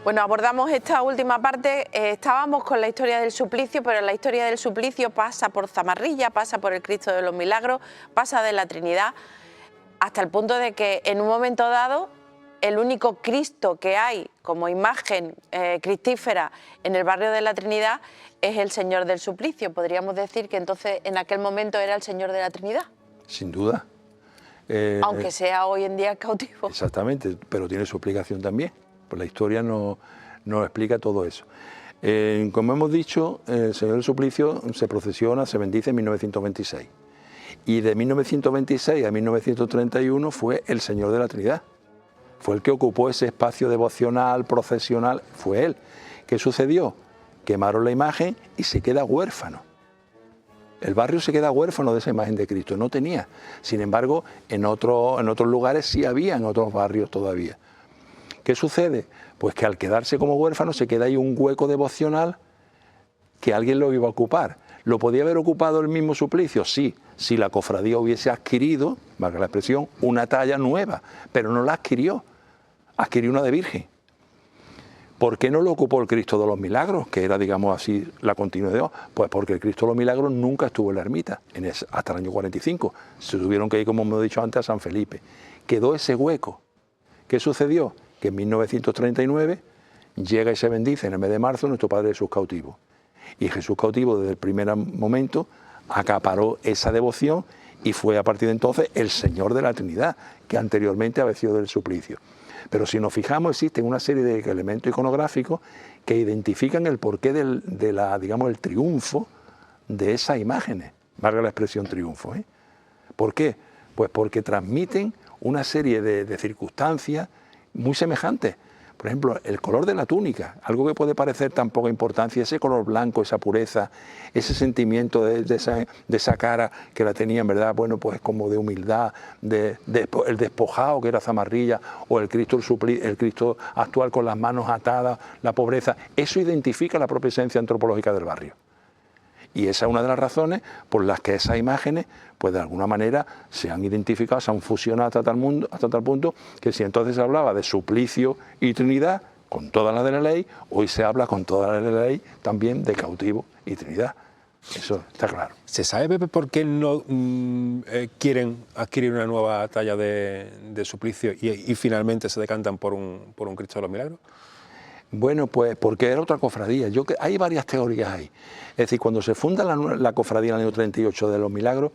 Bueno, abordamos esta última parte, estábamos con la historia del suplicio, pero la historia del suplicio pasa por Zamarrilla, pasa por el Cristo de los Milagros, pasa de la Trinidad, hasta el punto de que en un momento dado el único Cristo que hay como imagen cristífera en el barrio de la Trinidad es el Señor del Suplicio. Podríamos decir que entonces en aquel momento era el Señor de la Trinidad. Sin duda. Aunque sea hoy en día cautivo. Exactamente, pero tiene su explicación también. Pues la historia nos explica todo eso. Como hemos dicho, el Señor del Suplicio se procesiona, se bendice en 1926. Y de 1926 a 1931 fue el Señor de la Trinidad. Fue el que ocupó ese espacio devocional, procesional, fue él. ¿Qué sucedió? Quemaron la imagen y se queda huérfano. El barrio se queda huérfano de esa imagen de Cristo, no tenía. Sin embargo, en otros lugares sí había, en otros barrios todavía. ¿Qué sucede? Pues que al quedarse como huérfano se queda ahí un hueco devocional que alguien lo iba a ocupar. ¿Lo podía haber ocupado el mismo Suplicio? Sí, si la cofradía hubiese adquirido, valga la expresión, una talla nueva, pero no la adquirió una de Virgen. ¿Por qué no lo ocupó el Cristo de los Milagros, que era, digamos así, la continuidad? Pues porque el Cristo de los Milagros nunca estuvo en la ermita, hasta el año 45. Se tuvieron que ir, como hemos dicho antes, a San Felipe. Quedó ese hueco. ¿Qué sucedió? Que en 1939 llega y se bendice en el mes de marzo nuestro Padre Jesús cautivo. Y Jesús cautivo desde el primer momento acaparó esa devoción y fue a partir de entonces el Señor de la Trinidad, que anteriormente había sido del Suplicio. Pero si nos fijamos, existen una serie de elementos iconográficos que identifican el porqué digamos, el triunfo de esas imágenes, valga la expresión triunfo. ¿Por qué? Pues porque transmiten una serie de circunstancias muy semejantes. Por ejemplo, el color de la túnica, algo que puede parecer tan poca importancia, ese color blanco, esa pureza, ese sentimiento de esa cara que la tenía, en verdad, bueno, pues como de humildad, el despojado que era Zamarrilla, o el Cristo actual con las manos atadas, la pobreza, eso identifica la propia esencia antropológica del barrio. Y esa es una de las razones por las que esas imágenes, pues de alguna manera se han identificado, se han fusionado hasta tal punto que si entonces se hablaba de suplicio y Trinidad, con toda la de la ley, hoy se habla con toda la de la ley también de cautivo y Trinidad. Eso está claro. ¿Se sabe, Pepe, por qué no quieren adquirir una nueva talla de suplicio y finalmente se decantan por un Cristo de los Milagros? Bueno, pues porque era otra cofradía. Hay varias teorías ahí. Es decir, cuando se funda la cofradía en el año 38 de los Milagros,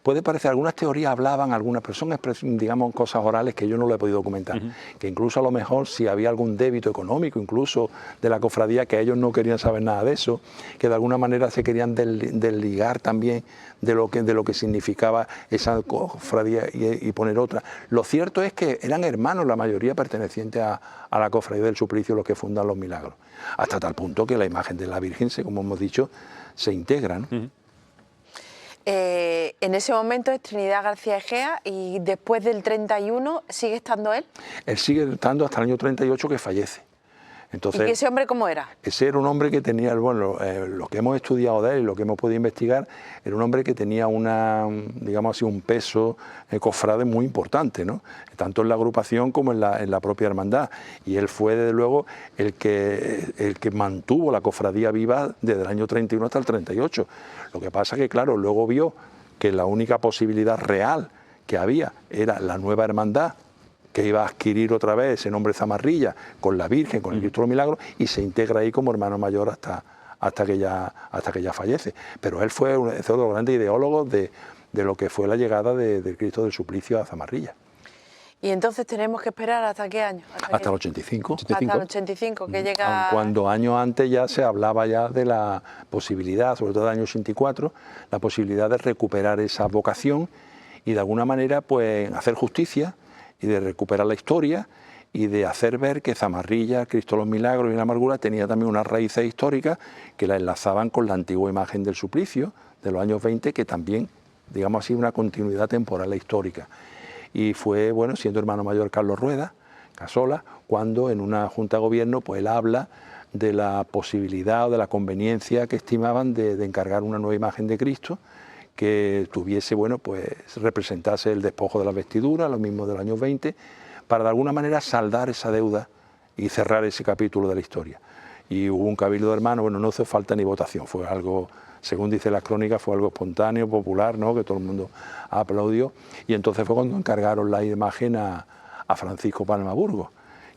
puede parecer, algunas teorías hablaban, algunas personas, digamos, cosas orales que yo no lo he podido documentar, que incluso a lo mejor si había algún débito económico, incluso de la cofradía, que ellos no querían saber nada de eso, que de alguna manera se querían desligar también de lo que significaba esa cofradía y poner otra. Lo cierto es que eran hermanos, la mayoría pertenecientes a la cofradía del Suplicio, los que fundan los Milagros, hasta tal punto que la imagen de la Virgen, como hemos dicho, se integra, ¿no? En ese momento es Trinidad García Egea y después del 31 ¿sigue estando él? Él sigue estando hasta el año 38 que fallece. Entonces, ¿y que ese hombre cómo era? Ese era un hombre que tenía, bueno, lo que hemos estudiado de él y lo que hemos podido investigar, era un hombre que tenía digamos así, un peso cofrade muy importante, ¿no? Tanto en la agrupación como en la propia hermandad. Y él fue, desde luego, el que mantuvo la cofradía viva desde el año 31 hasta el 38. Lo que pasa que, claro, luego vio que la única posibilidad real que había era la nueva hermandad, que iba a adquirir otra vez ese nombre Zamarrilla con la Virgen, con el Cristo de los Milagros, y se integra ahí como hermano mayor hasta que ya fallece. Pero él fue uno de los grandes ideólogos de lo que fue la llegada del Cristo del Suplicio a Zamarrilla. ¿Y entonces tenemos que esperar hasta qué año? Hasta el 85. Hasta el 85, que llega... Aun cuando años antes ya se hablaba ya de la posibilidad, sobre todo en el año 84, la posibilidad de recuperar esa vocación y de alguna manera pues hacer justicia y de recuperar la historia y de hacer ver que Zamarrilla, Cristo de los Milagros y la Amargura tenía también unas raíces históricas que la enlazaban con la antigua imagen del Suplicio de los años 20, que también, digamos así, una continuidad temporal e histórica. Y fue, bueno, siendo hermano mayor Carlos Rueda, Casola, cuando en una junta de gobierno pues él habla de la posibilidad o de la conveniencia que estimaban de encargar una nueva imagen de Cristo que tuviese, bueno, pues representase el despojo de la vestidura, lo mismo del año 20, para de alguna manera saldar esa deuda y cerrar ese capítulo de la historia. Y hubo un cabildo de hermanos, bueno, no hizo falta ni votación, fue algo, según dice la crónica, fue algo espontáneo, popular, ¿no?, que todo el mundo aplaudió, y entonces fue cuando encargaron la imagen a Francisco Palma Burgos,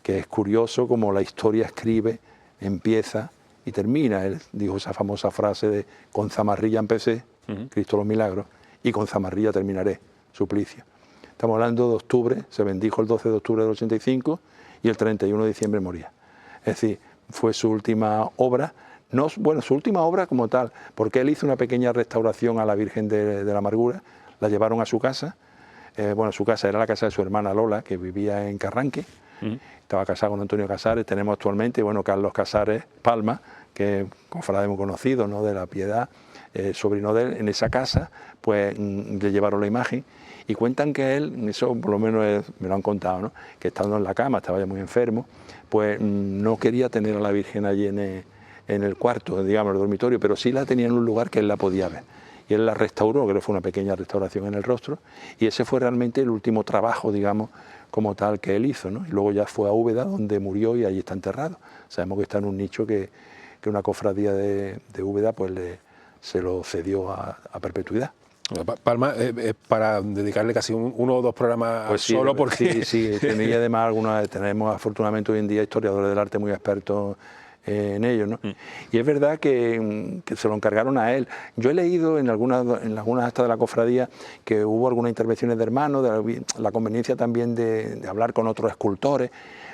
que es curioso como la historia escribe, empieza y termina. Él dijo esa famosa frase de con Zamarrilla empecé, Cristo de los Milagros, y con Zamarrilla terminaré, Suplicio. Estamos hablando de octubre, se bendijo el 12 de octubre del 85 y el 31 de diciembre moría. Es decir, fue su última obra, no, bueno, su última obra como tal, porque él hizo una pequeña restauración a la Virgen de la Amargura, la llevaron a su casa, bueno, su casa era la casa de su hermana Lola, que vivía en Carranque, estaba casado con Antonio Casares. Tenemos actualmente, bueno, Carlos Casares Palma, que es cofrade muy conocido, ¿no?, de la Piedad, sobrino de él. En esa casa pues le llevaron la imagen y cuentan que él, eso por lo menos me lo han contado, ¿no?, que estando en la cama, estaba ya muy enfermo, pues no quería tener a la Virgen allí en el cuarto, digamos, en el dormitorio, pero sí la tenía en un lugar que él la podía ver. Y él la restauró, creo que fue una pequeña restauración en el rostro, y ese fue realmente el último trabajo, digamos, como tal que él hizo, ¿no? Y luego ya fue a Úbeda, donde murió, y allí está enterrado. Sabemos que está en un nicho que una cofradía de Úbeda pues se lo cedió a perpetuidad. Palma, para dedicarle casi uno o dos programas pues sí, solo, porque... Sí, tenía además tenemos afortunadamente hoy en día historiadores del arte muy expertos en ello, ¿no? Y es verdad que se lo encargaron a él. Yo he leído en algunas actas de la cofradía que hubo algunas intervenciones de hermanos, de la conveniencia también de hablar con otros escultores,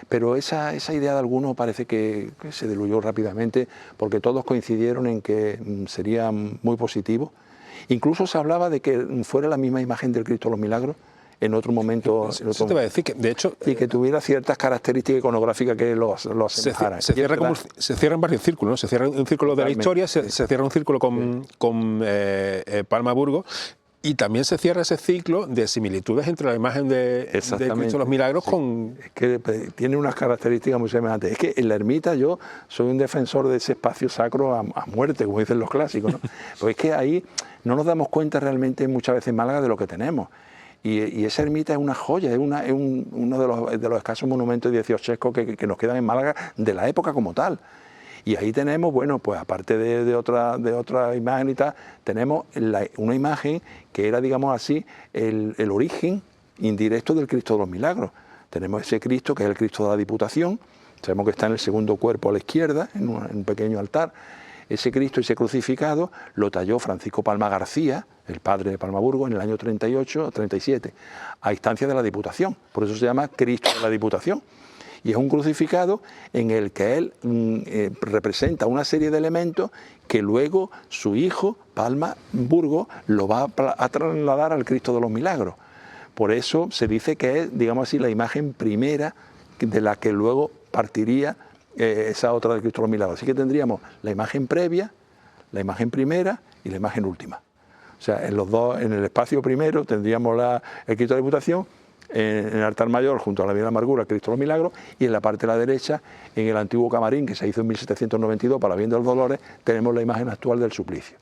pero esa idea de algunos parece que se diluyó rápidamente, porque todos coincidieron en que sería muy positivo. Incluso se hablaba de que fuera la misma imagen del Cristo de los Milagros en otro momento. Eso te iba a decir, que de hecho... Y que tuviera ciertas características iconográficas que lo asemejaran. Se cierran varios círculos, ¿no? Se cierra un círculo de la historia, se cierra un círculo con Palma-Burgos, y también se cierra ese ciclo de similitudes entre la imagen de Cristo de los Milagros con... Es que tiene unas características muy semejantes. Es que en la ermita yo soy un defensor de ese espacio sacro a muerte, como dicen los clásicos, ¿no? Pues es que ahí no nos damos cuenta realmente muchas veces en Málaga de lo que tenemos. Y esa ermita es una joya, es uno de los escasos monumentos dieciochescos que nos quedan en Málaga de la época como tal. Y ahí tenemos, bueno, pues aparte de otra imagen y tal, tenemos una imagen que era, digamos así, el origen indirecto del Cristo de los Milagros. Tenemos ese Cristo que es el Cristo de la Diputación, sabemos que está en el segundo cuerpo a la izquierda, en un pequeño altar. Ese Cristo, ese crucificado, lo talló Francisco Palma García, el padre de Palma-Burgos, en el año 38 o 37, a instancia de la Diputación. Por eso se llama Cristo de la Diputación. Y es un crucificado en el que él representa una serie de elementos que luego su hijo, Palma-Burgos, lo va a trasladar al Cristo de los Milagros. Por eso se dice que es, digamos así, la imagen primera de la que luego partiría esa otra del Cristo de los Milagros. Así que tendríamos la imagen previa, la imagen primera y la imagen última. O sea, en el espacio primero tendríamos el Cristo de la Diputación, en el altar mayor, junto a la Virgen de la Amargura, el Cristo de los Milagros, y en la parte de la derecha, en el antiguo camarín que se hizo en 1792 para la Virgen de los Dolores, tenemos la imagen actual del Suplicio.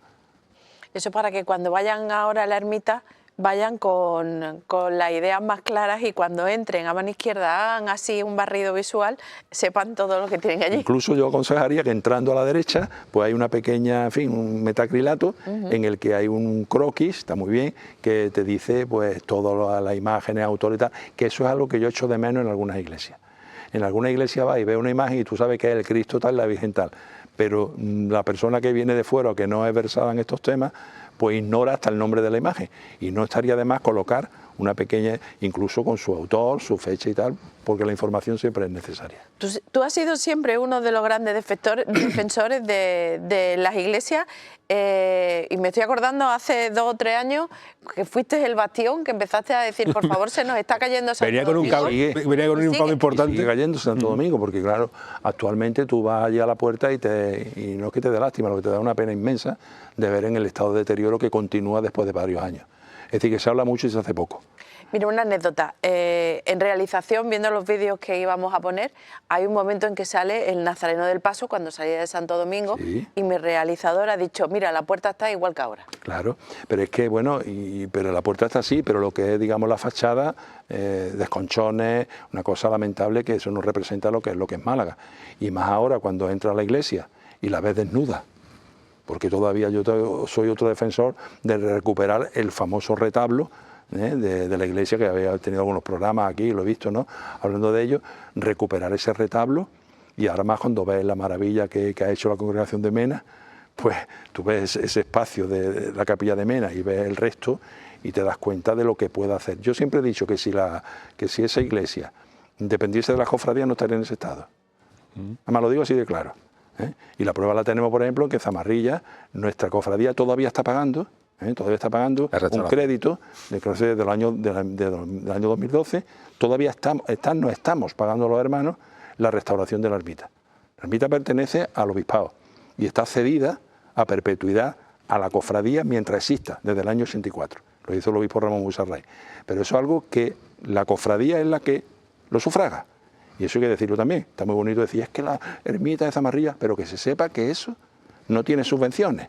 Eso para que cuando vayan ahora a la ermita vayan con las ideas más claras y cuando entren a mano izquierda hagan así un barrido visual, sepan todo lo que tienen allí. Incluso yo aconsejaría que entrando a la derecha, pues hay una pequeña, en fin, un metacrilato en el que hay un croquis, está muy bien, que te dice pues todas las imágenes, autores y tal, que eso es algo que yo echo de menos en algunas iglesias. En alguna iglesia va y ve una imagen y tú sabes que es el Cristo tal, la Virgen tal, pero la persona que viene de fuera o que no es versada en estos temas, pues ignora hasta el nombre de la imagen, y no estaría de más colocar una pequeña, incluso con su autor, su fecha y tal, porque la información siempre es necesaria. Tú has sido siempre uno de los grandes defensores de las iglesias, y me estoy acordando hace 2 o 3 años que fuiste el bastión, que empezaste a decir, por favor, se nos está cayendo Santo Domingo. Venía con un impacto importante. Sigue cayendo Santo Domingo, porque claro, actualmente tú vas allí a la puerta y no es que te dé lástima, lo que te da una pena inmensa de ver en el estado de deterioro que continúa después de varios años. Es decir, que se habla mucho y se hace poco. Mira, una anécdota. En realización, viendo los vídeos que íbamos a poner, hay un momento en que sale el Nazareno del Paso cuando salía de Santo Domingo, sí, y mi realizador ha dicho, mira, la puerta está igual que ahora. Claro, pero es que, bueno, pero la puerta está así, pero lo que es, digamos, la fachada, desconchones, una cosa lamentable, que eso no representa lo que es Málaga. Y más ahora cuando entras a la iglesia y la ves desnuda, porque todavía yo soy otro defensor de recuperar el famoso retablo de la iglesia, que había tenido algunos programas aquí, lo he visto, ¿no?, hablando de ello, recuperar ese retablo. Y ahora más cuando ves la maravilla que ha hecho la congregación de Mena, pues tú ves ese espacio de la capilla de Mena y ves el resto y te das cuenta de lo que puede hacer. Yo siempre he dicho que si esa iglesia dependiese de las cofradías no estaría en ese estado. Además lo digo así de claro. Y la prueba la tenemos, por ejemplo, en que Zamarrilla, nuestra cofradía todavía está pagando un crédito del año 2012, todavía no estamos pagando a los hermanos la restauración de la ermita. La ermita pertenece al obispado y está cedida a perpetuidad a la cofradía mientras exista, desde el año 84. Lo hizo el obispo Ramón Busarray. Pero eso es algo que la cofradía es la que lo sufraga. Y eso hay que decirlo también. Está muy bonito decir, es que la ermita de Zamarrilla, pero que se sepa que eso no tiene subvenciones.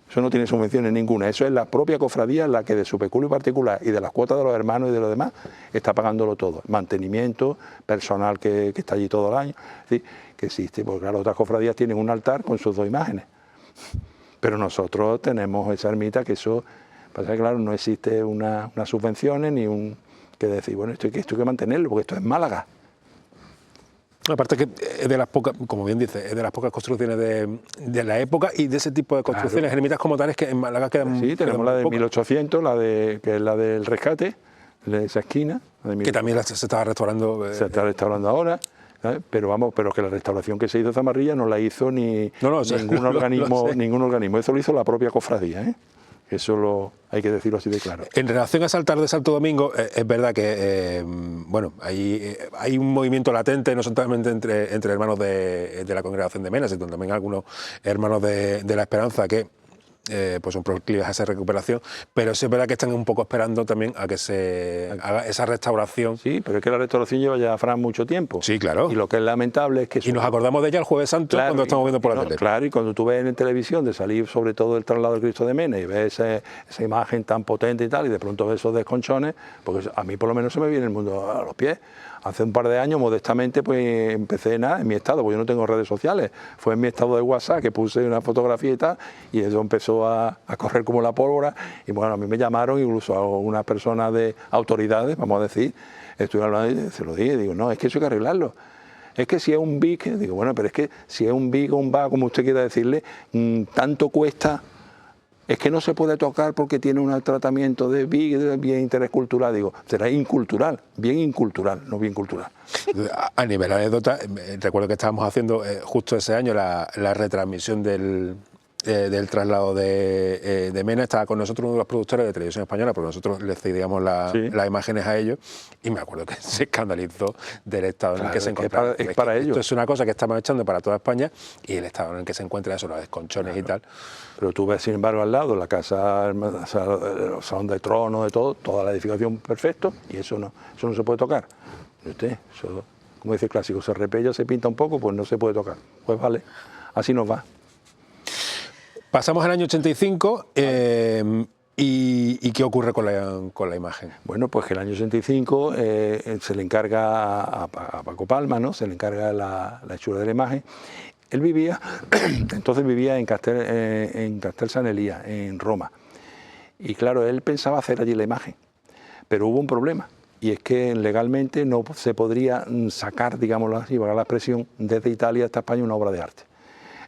Eso no tiene subvenciones ninguna. Eso es la propia cofradía la que de su peculio particular y de las cuotas de los hermanos y de los demás está pagándolo todo. Mantenimiento, personal que está allí todo el año. Es decir, que existe, porque claro, otras cofradías tienen un altar con sus 2 imágenes. Pero nosotros tenemos esa ermita que eso, pasa que claro, no existe unas subvenciones ni que decir, bueno, esto hay que mantenerlo, porque esto es Málaga. Aparte que es de las pocas, como bien dice, es de las pocas construcciones de la época y de ese tipo de construcciones, claro, ermitas como tales que en Málaga quedan. Sí, tenemos la de 1800, que es la del Rescate, de esa esquina. Que también se estaba restaurando. Se está restaurando ahora, ¿sabes? Pero que la restauración que se hizo de Zamarrilla no la hizo ningún organismo, ningún organismo. Eso lo hizo la propia cofradía, hay que decirlo así de claro. En relación a ese altar de Santo Domingo, es verdad que bueno, hay un movimiento latente, no solamente entre hermanos de la congregación de Mena, sino también algunos hermanos de la Esperanza que pues son proclives a esa recuperación, pero sí es verdad que están un poco esperando también a que se haga esa restauración. Sí, pero es que la restauración lleva ya, Fran, mucho tiempo. Sí, claro. Y lo que es lamentable es que... Y nos acordamos de ella el Jueves Santo, claro, cuando estamos viendo por la tele. Claro, y cuando tú ves en televisión de salir sobre todo el traslado del Cristo de Mena y ves esa imagen tan potente y tal, y de pronto ves esos desconchones, porque a mí por lo menos se me viene el mundo a los pies. Hace un par de años, modestamente, pues empecé en mi estado, porque yo no tengo redes sociales, fue en mi estado de WhatsApp que puse una fotografía y tal, y eso empezó a correr como la pólvora, y bueno, a mí me llamaron, incluso a una persona de autoridades, vamos a decir, estuve hablando y se lo dije, digo, no, es que eso hay que arreglarlo. Es que si es un BIC, digo, bueno, pero es que si es un BIC o un VA, como usted quiera decirle, tanto cuesta. Es que no se puede tocar porque tiene un tratamiento de bien interés cultural. Digo, será incultural, bien incultural, no bien cultural. A nivel anécdota, recuerdo que estábamos haciendo justo ese año la retransmisión del traslado de Mena. Estaba con nosotros uno de los productores de Televisión Española, porque nosotros le cedíamos las imágenes a ellos, y me acuerdo que se escandalizó del estado en el que se encontraba. Es para ellos. Esto es una cosa que estamos echando para toda España, y el estado en el que se encuentra eso, los desconchones y tal. Pero tú ves, sin embargo, al lado la casa, el salón de trono, de todo, toda la edificación perfecto, y eso no se puede tocar. Usted, eso, como dice el clásico, se repella, se pinta un poco, pues no se puede tocar. Pues vale, así nos va. Pasamos al año 85, ¿y qué ocurre con la imagen? Bueno, pues que el año 85 se le encarga a Paco Palma, ¿no? Se le encarga la hechura de la imagen. Él entonces vivía en Castel San Elías, en Roma. Y claro, él pensaba hacer allí la imagen, pero hubo un problema, y es que legalmente no se podría sacar, digámoslo así, valga la expresión, desde Italia hasta España una obra de arte.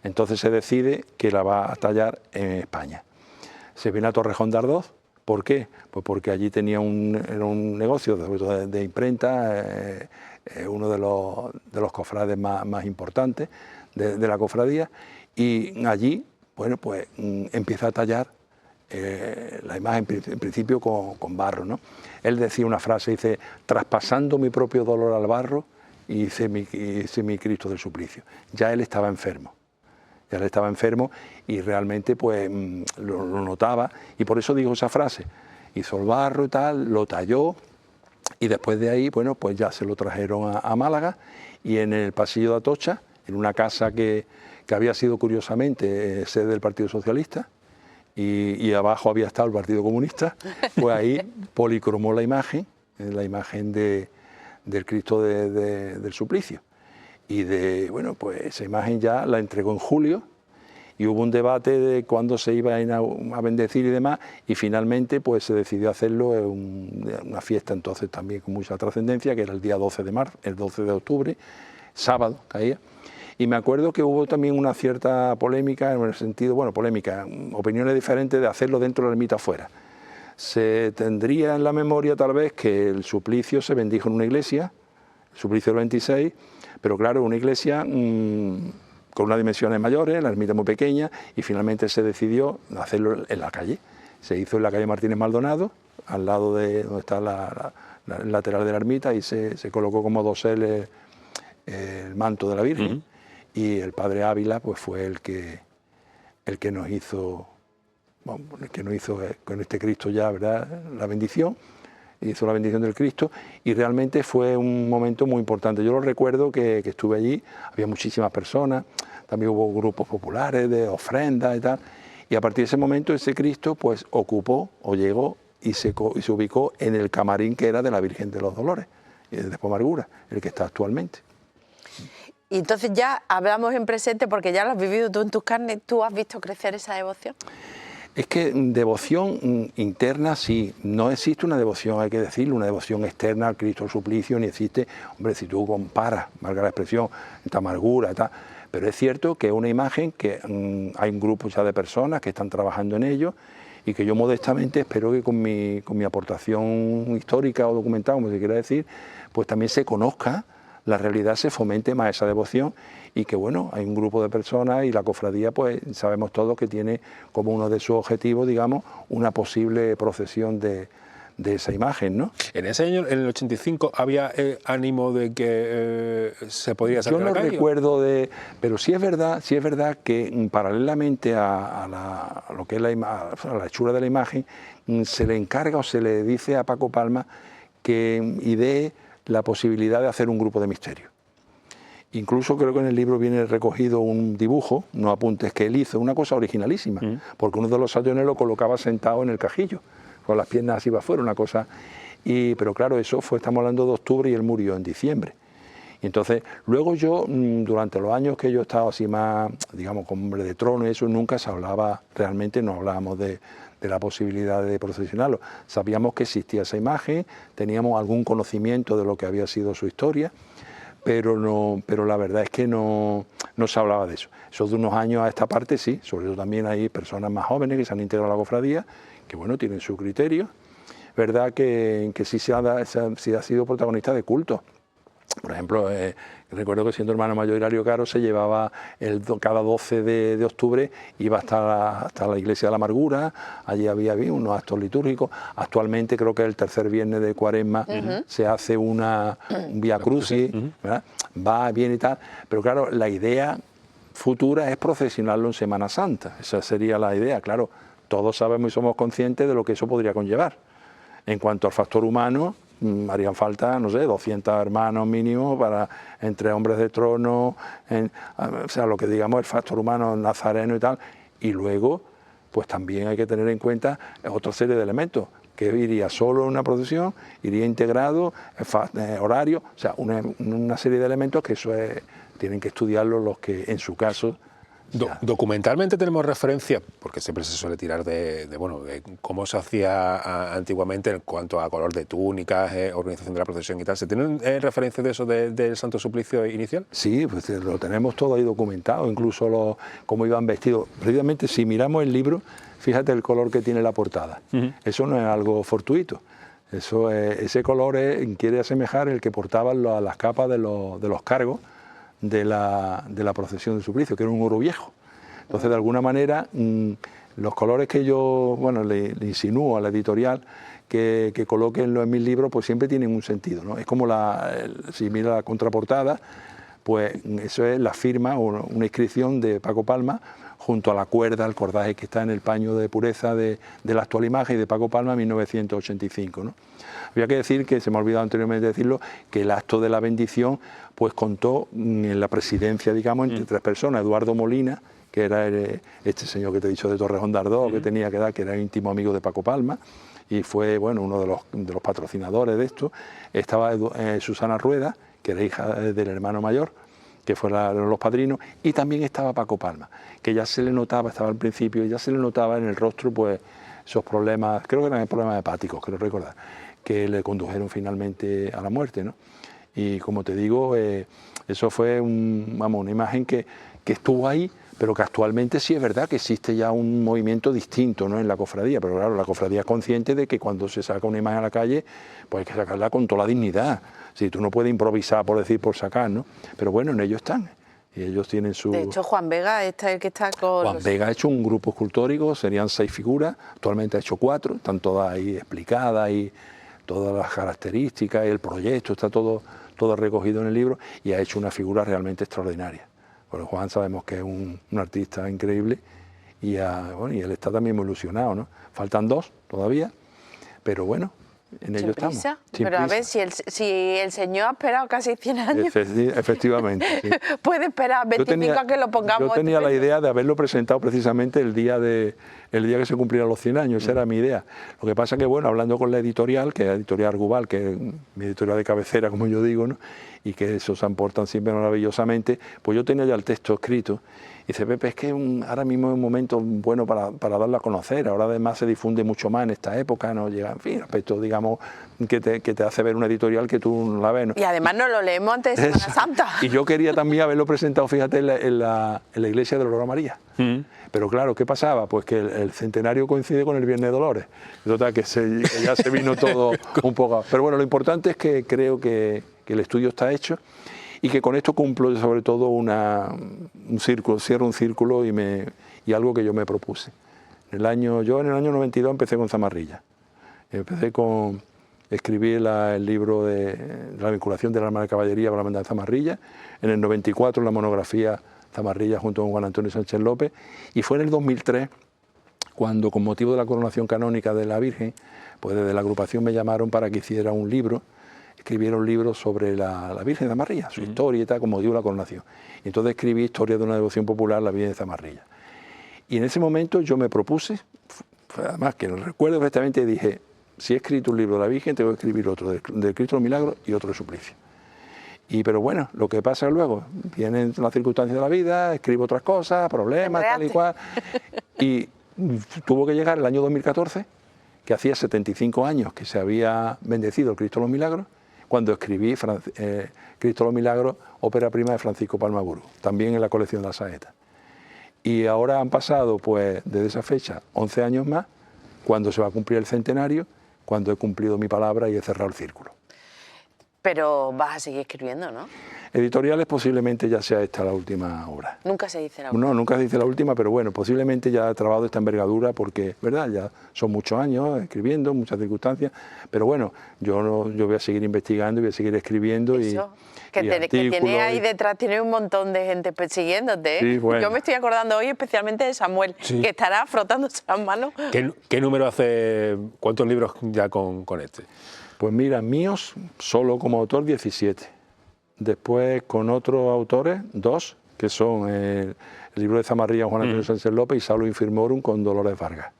Entonces se decide que la va a tallar en España. Se viene a Torrejón de Ardoz. ¿Por qué? Pues porque allí tenía era un negocio de imprenta, uno de los cofrades más importantes de la cofradía, y allí, bueno, pues empieza a tallar la imagen, en principio con barro, ¿no? Él decía una frase, dice, traspasando mi propio dolor al barro, hice mi Cristo del suplicio. Ya él estaba enfermo. Y realmente pues lo notaba, y por eso dijo esa frase. Hizo el barro y tal, lo talló, y después de ahí, bueno, pues ya se lo trajeron a Málaga, y en el pasillo de Atocha, en una casa que había sido curiosamente sede del Partido Socialista, y abajo había estado el Partido Comunista, pues ahí policromó la imagen del Cristo del Suplicio. Y bueno, pues esa imagen ya la entregó en julio, y hubo un debate de cuándo se iba a bendecir y demás, y finalmente pues se decidió hacerlo en una fiesta entonces también con mucha trascendencia, que era el día 12 de octubre, sábado caía. Y me acuerdo que hubo también una cierta polémica, en el sentido, bueno, polémica, opiniones diferentes de hacerlo dentro de la ermita afuera. Se tendría en la memoria tal vez que el suplicio se bendijo en una iglesia, el suplicio del 26, pero claro, una iglesia con unas dimensiones mayores, la ermita muy pequeña, y finalmente se decidió hacerlo en la calle. Se hizo en la calle Martínez Maldonado, al lado de donde está el lateral de la ermita, y se colocó como dosel el manto de la Virgen, y el padre Ávila pues fue el que nos hizo, bueno, con este Cristo ya, ¿verdad?, la bendición. Hizo la bendición del Cristo, y realmente fue un momento muy importante. Yo lo recuerdo que estuve allí, había muchísimas personas, también hubo grupos populares de ofrendas y tal, y a partir de ese momento ese Cristo pues ocupó o llegó y se ubicó en el camarín que era de la Virgen de los Dolores, de Pomargura, el que está actualmente. Y entonces ya hablamos en presente, porque ya lo has vivido tú en tus carnes, ¿tú has visto crecer esa devoción? Es que devoción interna sí, no existe una devoción, hay que decirlo, una devoción externa al Cristo del Suplicio, ni existe, hombre, si tú comparas, valga la expresión, esta amargura y tal, pero es cierto que es una imagen que hay un grupo ya de personas que están trabajando en ello, y que yo modestamente espero que con mi aportación histórica o documental, como se quiera decir, pues también se conozca la realidad se fomente más esa devoción y que bueno, hay un grupo de personas y la cofradía pues sabemos todos que tiene como uno de sus objetivos, digamos, una posible procesión de esa imagen, ¿no? En ese año, en el 85, ¿había ánimo de que se podría sacar Yo no a la calle? recuerdo pero sí es verdad que paralelamente a lo que es a la hechura de la imagen, se le encarga o se le dice a Paco Palma que idee la posibilidad de hacer un grupo de misterio. Incluso creo que en el libro viene recogido un dibujo, unos apuntes que él hizo, una cosa originalísima, porque uno de los sayones lo colocaba sentado en el cajillo, con las piernas así para afuera, una cosa. Pero claro, eso estamos hablando de octubre y él murió en diciembre. Y entonces, luego yo, durante los años que yo he estado así más, digamos, como hombre de trono y eso, nunca se hablaba, realmente no hablábamos de la posibilidad de procesionarlo. Sabíamos que existía esa imagen, teníamos algún conocimiento de lo que había sido su historia, pero la verdad es que no se hablaba de eso. Eso de unos años a esta parte sí, sobre todo también hay personas más jóvenes que se han integrado a la cofradía, que bueno, tienen su criterio. Verdad que sí se ha sido protagonista de culto. Por ejemplo, recuerdo que siendo hermano mayor Hilario Caro se llevaba cada 12 de octubre, iba hasta la iglesia de la Amargura, allí había unos actos litúrgicos. Actualmente creo que el tercer viernes de Cuaresma se hace un Vía Crucis, ¿verdad? Va, viene y tal, pero claro, la idea futura es procesionarlo en Semana Santa, esa sería la idea, claro. Todos sabemos y somos conscientes de lo que eso podría conllevar. En cuanto al factor humano, harían falta, no sé, 200 hermanos mínimo entre hombres de trono, o sea, lo que digamos el factor humano nazareno y tal. Y luego, pues también hay que tener en cuenta otra serie de elementos, que iría solo en una procesión, iría integrado, horario, o sea, una serie de elementos que tienen que estudiarlo los que en su caso... Documentalmente tenemos referencia, porque siempre se suele tirar de cómo se hacía antiguamente en cuanto a color de túnicas, organización de la procesión y tal. ¿Se tienen referencias de eso del Santo Suplicio inicial? Sí, pues lo tenemos todo ahí documentado, incluso cómo iban vestidos. Precisamente si miramos el libro, fíjate el color que tiene la portada. Eso no es algo fortuito. Ese color quiere asemejar el que portaban las capas de los cargos de la procesión del Suplicio, que era un oro viejo. Entonces, de alguna manera, los colores que yo le insinúo a la editorial que coloquen en mis libros, pues siempre tienen un sentido, ¿no? Es como si mira la contraportada, pues eso es la firma o una inscripción de Paco Palma junto a la cuerda, el cordaje que está en el paño de pureza de la actual imagen de Paco Palma 1985, ¿no? Había que decir, que se me ha olvidado anteriormente decirlo, que el acto de la bendición pues contó en la presidencia, digamos, entre tres personas: Eduardo Molina, que era este señor que te he dicho de Torrejón de Ardoz, que tenía que dar, que era íntimo amigo de Paco Palma, y fue uno de los patrocinadores de esto. Estaba Susana Rueda, que era hija del hermano mayor, que fueron los padrinos, y también estaba Paco Palma, que ya se le notaba, estaba al principio, y ya se le notaba en el rostro pues esos problemas, creo que eran problemas hepáticos, creo recordar, que le condujeron finalmente a la muerte, ¿no? Y como te digo, eso fue una imagen que estuvo ahí, pero que actualmente sí es verdad que existe ya un movimiento distinto, ¿no?, en la cofradía. Pero claro, la cofradía es consciente de que cuando se saca una imagen a la calle, pues hay que sacarla con toda la dignidad. Si tú no puedes improvisar por sacar, ¿no? Pero bueno, en ellos están. Y ellos tienen su... De hecho, Juan Vega es el que está con... Juan Vega ha hecho un grupo escultórico, serían 6 figuras, actualmente ha hecho 4, están todas ahí explicadas y todas las características, el proyecto, está todo recogido en el libro, y ha hecho una figura realmente extraordinaria. Bueno, Juan sabemos que es un artista increíble y él está también muy ilusionado, ¿no? Faltan 2 todavía, pero bueno, en ello estamos. Pero a ver, si el señor ha esperado casi 100 años... Efectivamente. Sí. Puede esperar 25 a que lo pongamos. Yo tenía la idea de haberlo presentado precisamente el día que se cumplieran los 100 años, esa era mi idea. Lo que pasa que, bueno, hablando con la editorial, que es la editorial Argubal, que es mi editorial de cabecera, como yo digo, ¿no?, y que eso se aportan siempre maravillosamente, pues yo tenía ya el texto escrito. Y dice: Pepe, es que ahora mismo es un momento bueno para darlo a conocer. Ahora además se difunde mucho más en esta época, no llega, en fin, aspectos, digamos, que te hace ver una editorial que tú no la ves, ¿no? Y además no lo leemos antes de Semana Santa. Y yo quería también haberlo presentado, fíjate, en la iglesia de Dolor a María. Pero claro, ¿qué pasaba? Pues que el centenario coincide con el Viernes de Dolores. Total, que ya se vino todo un poco... Pero bueno, lo importante es que creo que el estudio está hecho y que con esto cumplo sobre todo un círculo, cierro un círculo y algo que yo me propuse. Yo en el año 92 empecé con Zamarrilla. Empecé con escribir el libro de la vinculación del arma de caballería para la banda de Zamarrilla. En el 94 la monografía Zamarrilla junto con Juan Antonio Sánchez López. Y fue en el 2003 cuando, con motivo de la coronación canónica de la Virgen, pues desde la agrupación me llamaron para que hiciera un libro, escribiera un libro sobre la Virgen de Zamarrilla, su historia y tal, con motivo de la coronación. Y entonces escribí Historia de una devoción popular, la Virgen de Zamarrilla. Y en ese momento yo me propuse, además que lo recuerdo perfectamente, dije, si he escrito un libro de la Virgen, tengo que escribir otro del Cristo de los Milagros y otro de Suplicio. Pero bueno, lo que pasa luego, vienen las circunstancias de la vida, escribo otras cosas, problemas, tal y cual, y tuvo que llegar el año 2014, que hacía 75 años que se había bendecido el Cristo de los Milagros, cuando escribí Cristo de los Milagros, ópera prima de Francisco Palma-Burgos, también en la colección de la Saeta. Y ahora han pasado, pues, desde esa fecha, 11 años más, cuando se va a cumplir el centenario, cuando he cumplido mi palabra y he cerrado el círculo. Pero vas a seguir escribiendo, ¿no? Editoriales posiblemente ya sea esta la última obra. Nunca se dice la última. No, nunca se dice la última, pero bueno, posiblemente ya he trabajado esta envergadura porque, ¿verdad? Ya son muchos años escribiendo, muchas circunstancias, pero bueno, yo voy a seguir investigando y voy a seguir escribiendo. Eso, que tiene ahí detrás, tiene un montón de gente persiguiéndote, ¿eh? Sí, bueno. Yo me estoy acordando hoy especialmente de Samuel, sí, que estará frotándose las manos. ¿Qué número hace, cuántos libros ya con este? Pues mira, míos, solo como autor, 17. Después con otros autores, 2, que son el libro de Zamarrilla, Juan Antonio Sánchez López y Salus Infirmorum con Dolores Vargas.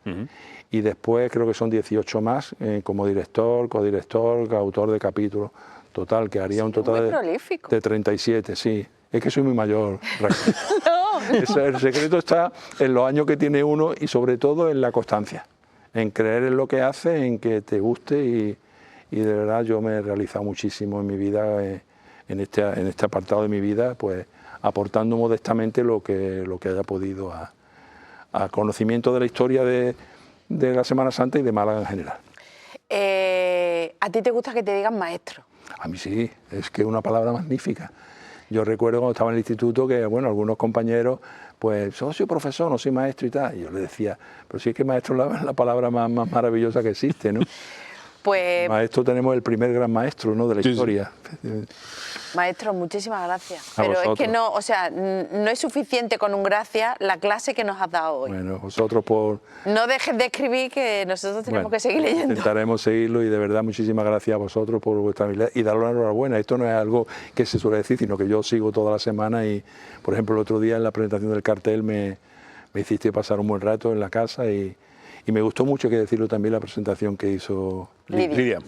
Y después creo que son 18 más como director, codirector, autor de capítulos. Total, que haría un total de 37, sí. Es que soy muy mayor. No. El secreto está en los años que tiene uno y sobre todo en la constancia, en creer en lo que hace, en que te guste y de verdad yo me he realizado muchísimo en mi vida, en este apartado de mi vida, pues aportando modestamente lo que haya podido a conocimiento de la historia de la Semana Santa y de Málaga en general. ¿A ti te gusta que te digan maestro? A mí sí, es que es una palabra magnífica. Yo recuerdo cuando estaba en el instituto que, bueno, algunos compañeros, pues, soy profesor, no soy maestro y tal. Y yo le decía, pero si es que maestro es la palabra más maravillosa que existe, ¿no? Pues... Maestro, tenemos el primer gran maestro, ¿no?, de la historia. Sí. Maestro, muchísimas gracias. A Pero vosotros. es que no, o sea, no es suficiente con un gracias la clase que nos has dado hoy. Bueno, vosotros por... No dejes de escribir, que nosotros tenemos que seguir leyendo. Intentaremos seguirlo y de verdad muchísimas gracias a vosotros por vuestra habilidad y daros la enhorabuena. Esto no es algo que se suele decir, sino que yo sigo toda la semana y, por ejemplo, el otro día en la presentación del cartel me hiciste pasar un buen rato en la casa y me gustó mucho, hay que decirlo también, la presentación que hizo Lidia.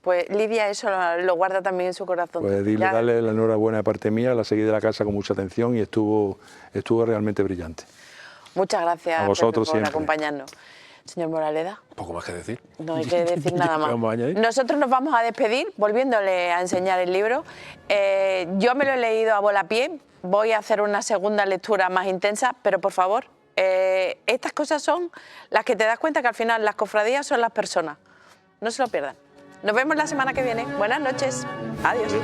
Pues Lidia eso lo guarda también en su corazón. Pues darle la enhorabuena de parte mía, la seguí de la casa con mucha atención y estuvo realmente brillante. Muchas gracias a vosotros Pepe, por siempre. acompañarnos. Señor Moraleda. Poco más que decir. No hay que decir nada más. ¿Vamos a añadir? Nosotros nos vamos a despedir volviéndole a enseñar el libro. Yo me lo he leído a volapié, voy a hacer una segunda lectura más intensa, pero por favor, estas cosas son las que te das cuenta que al final las cofradías son las personas. No se lo pierdan. Nos vemos la semana que viene. Buenas noches. Adiós.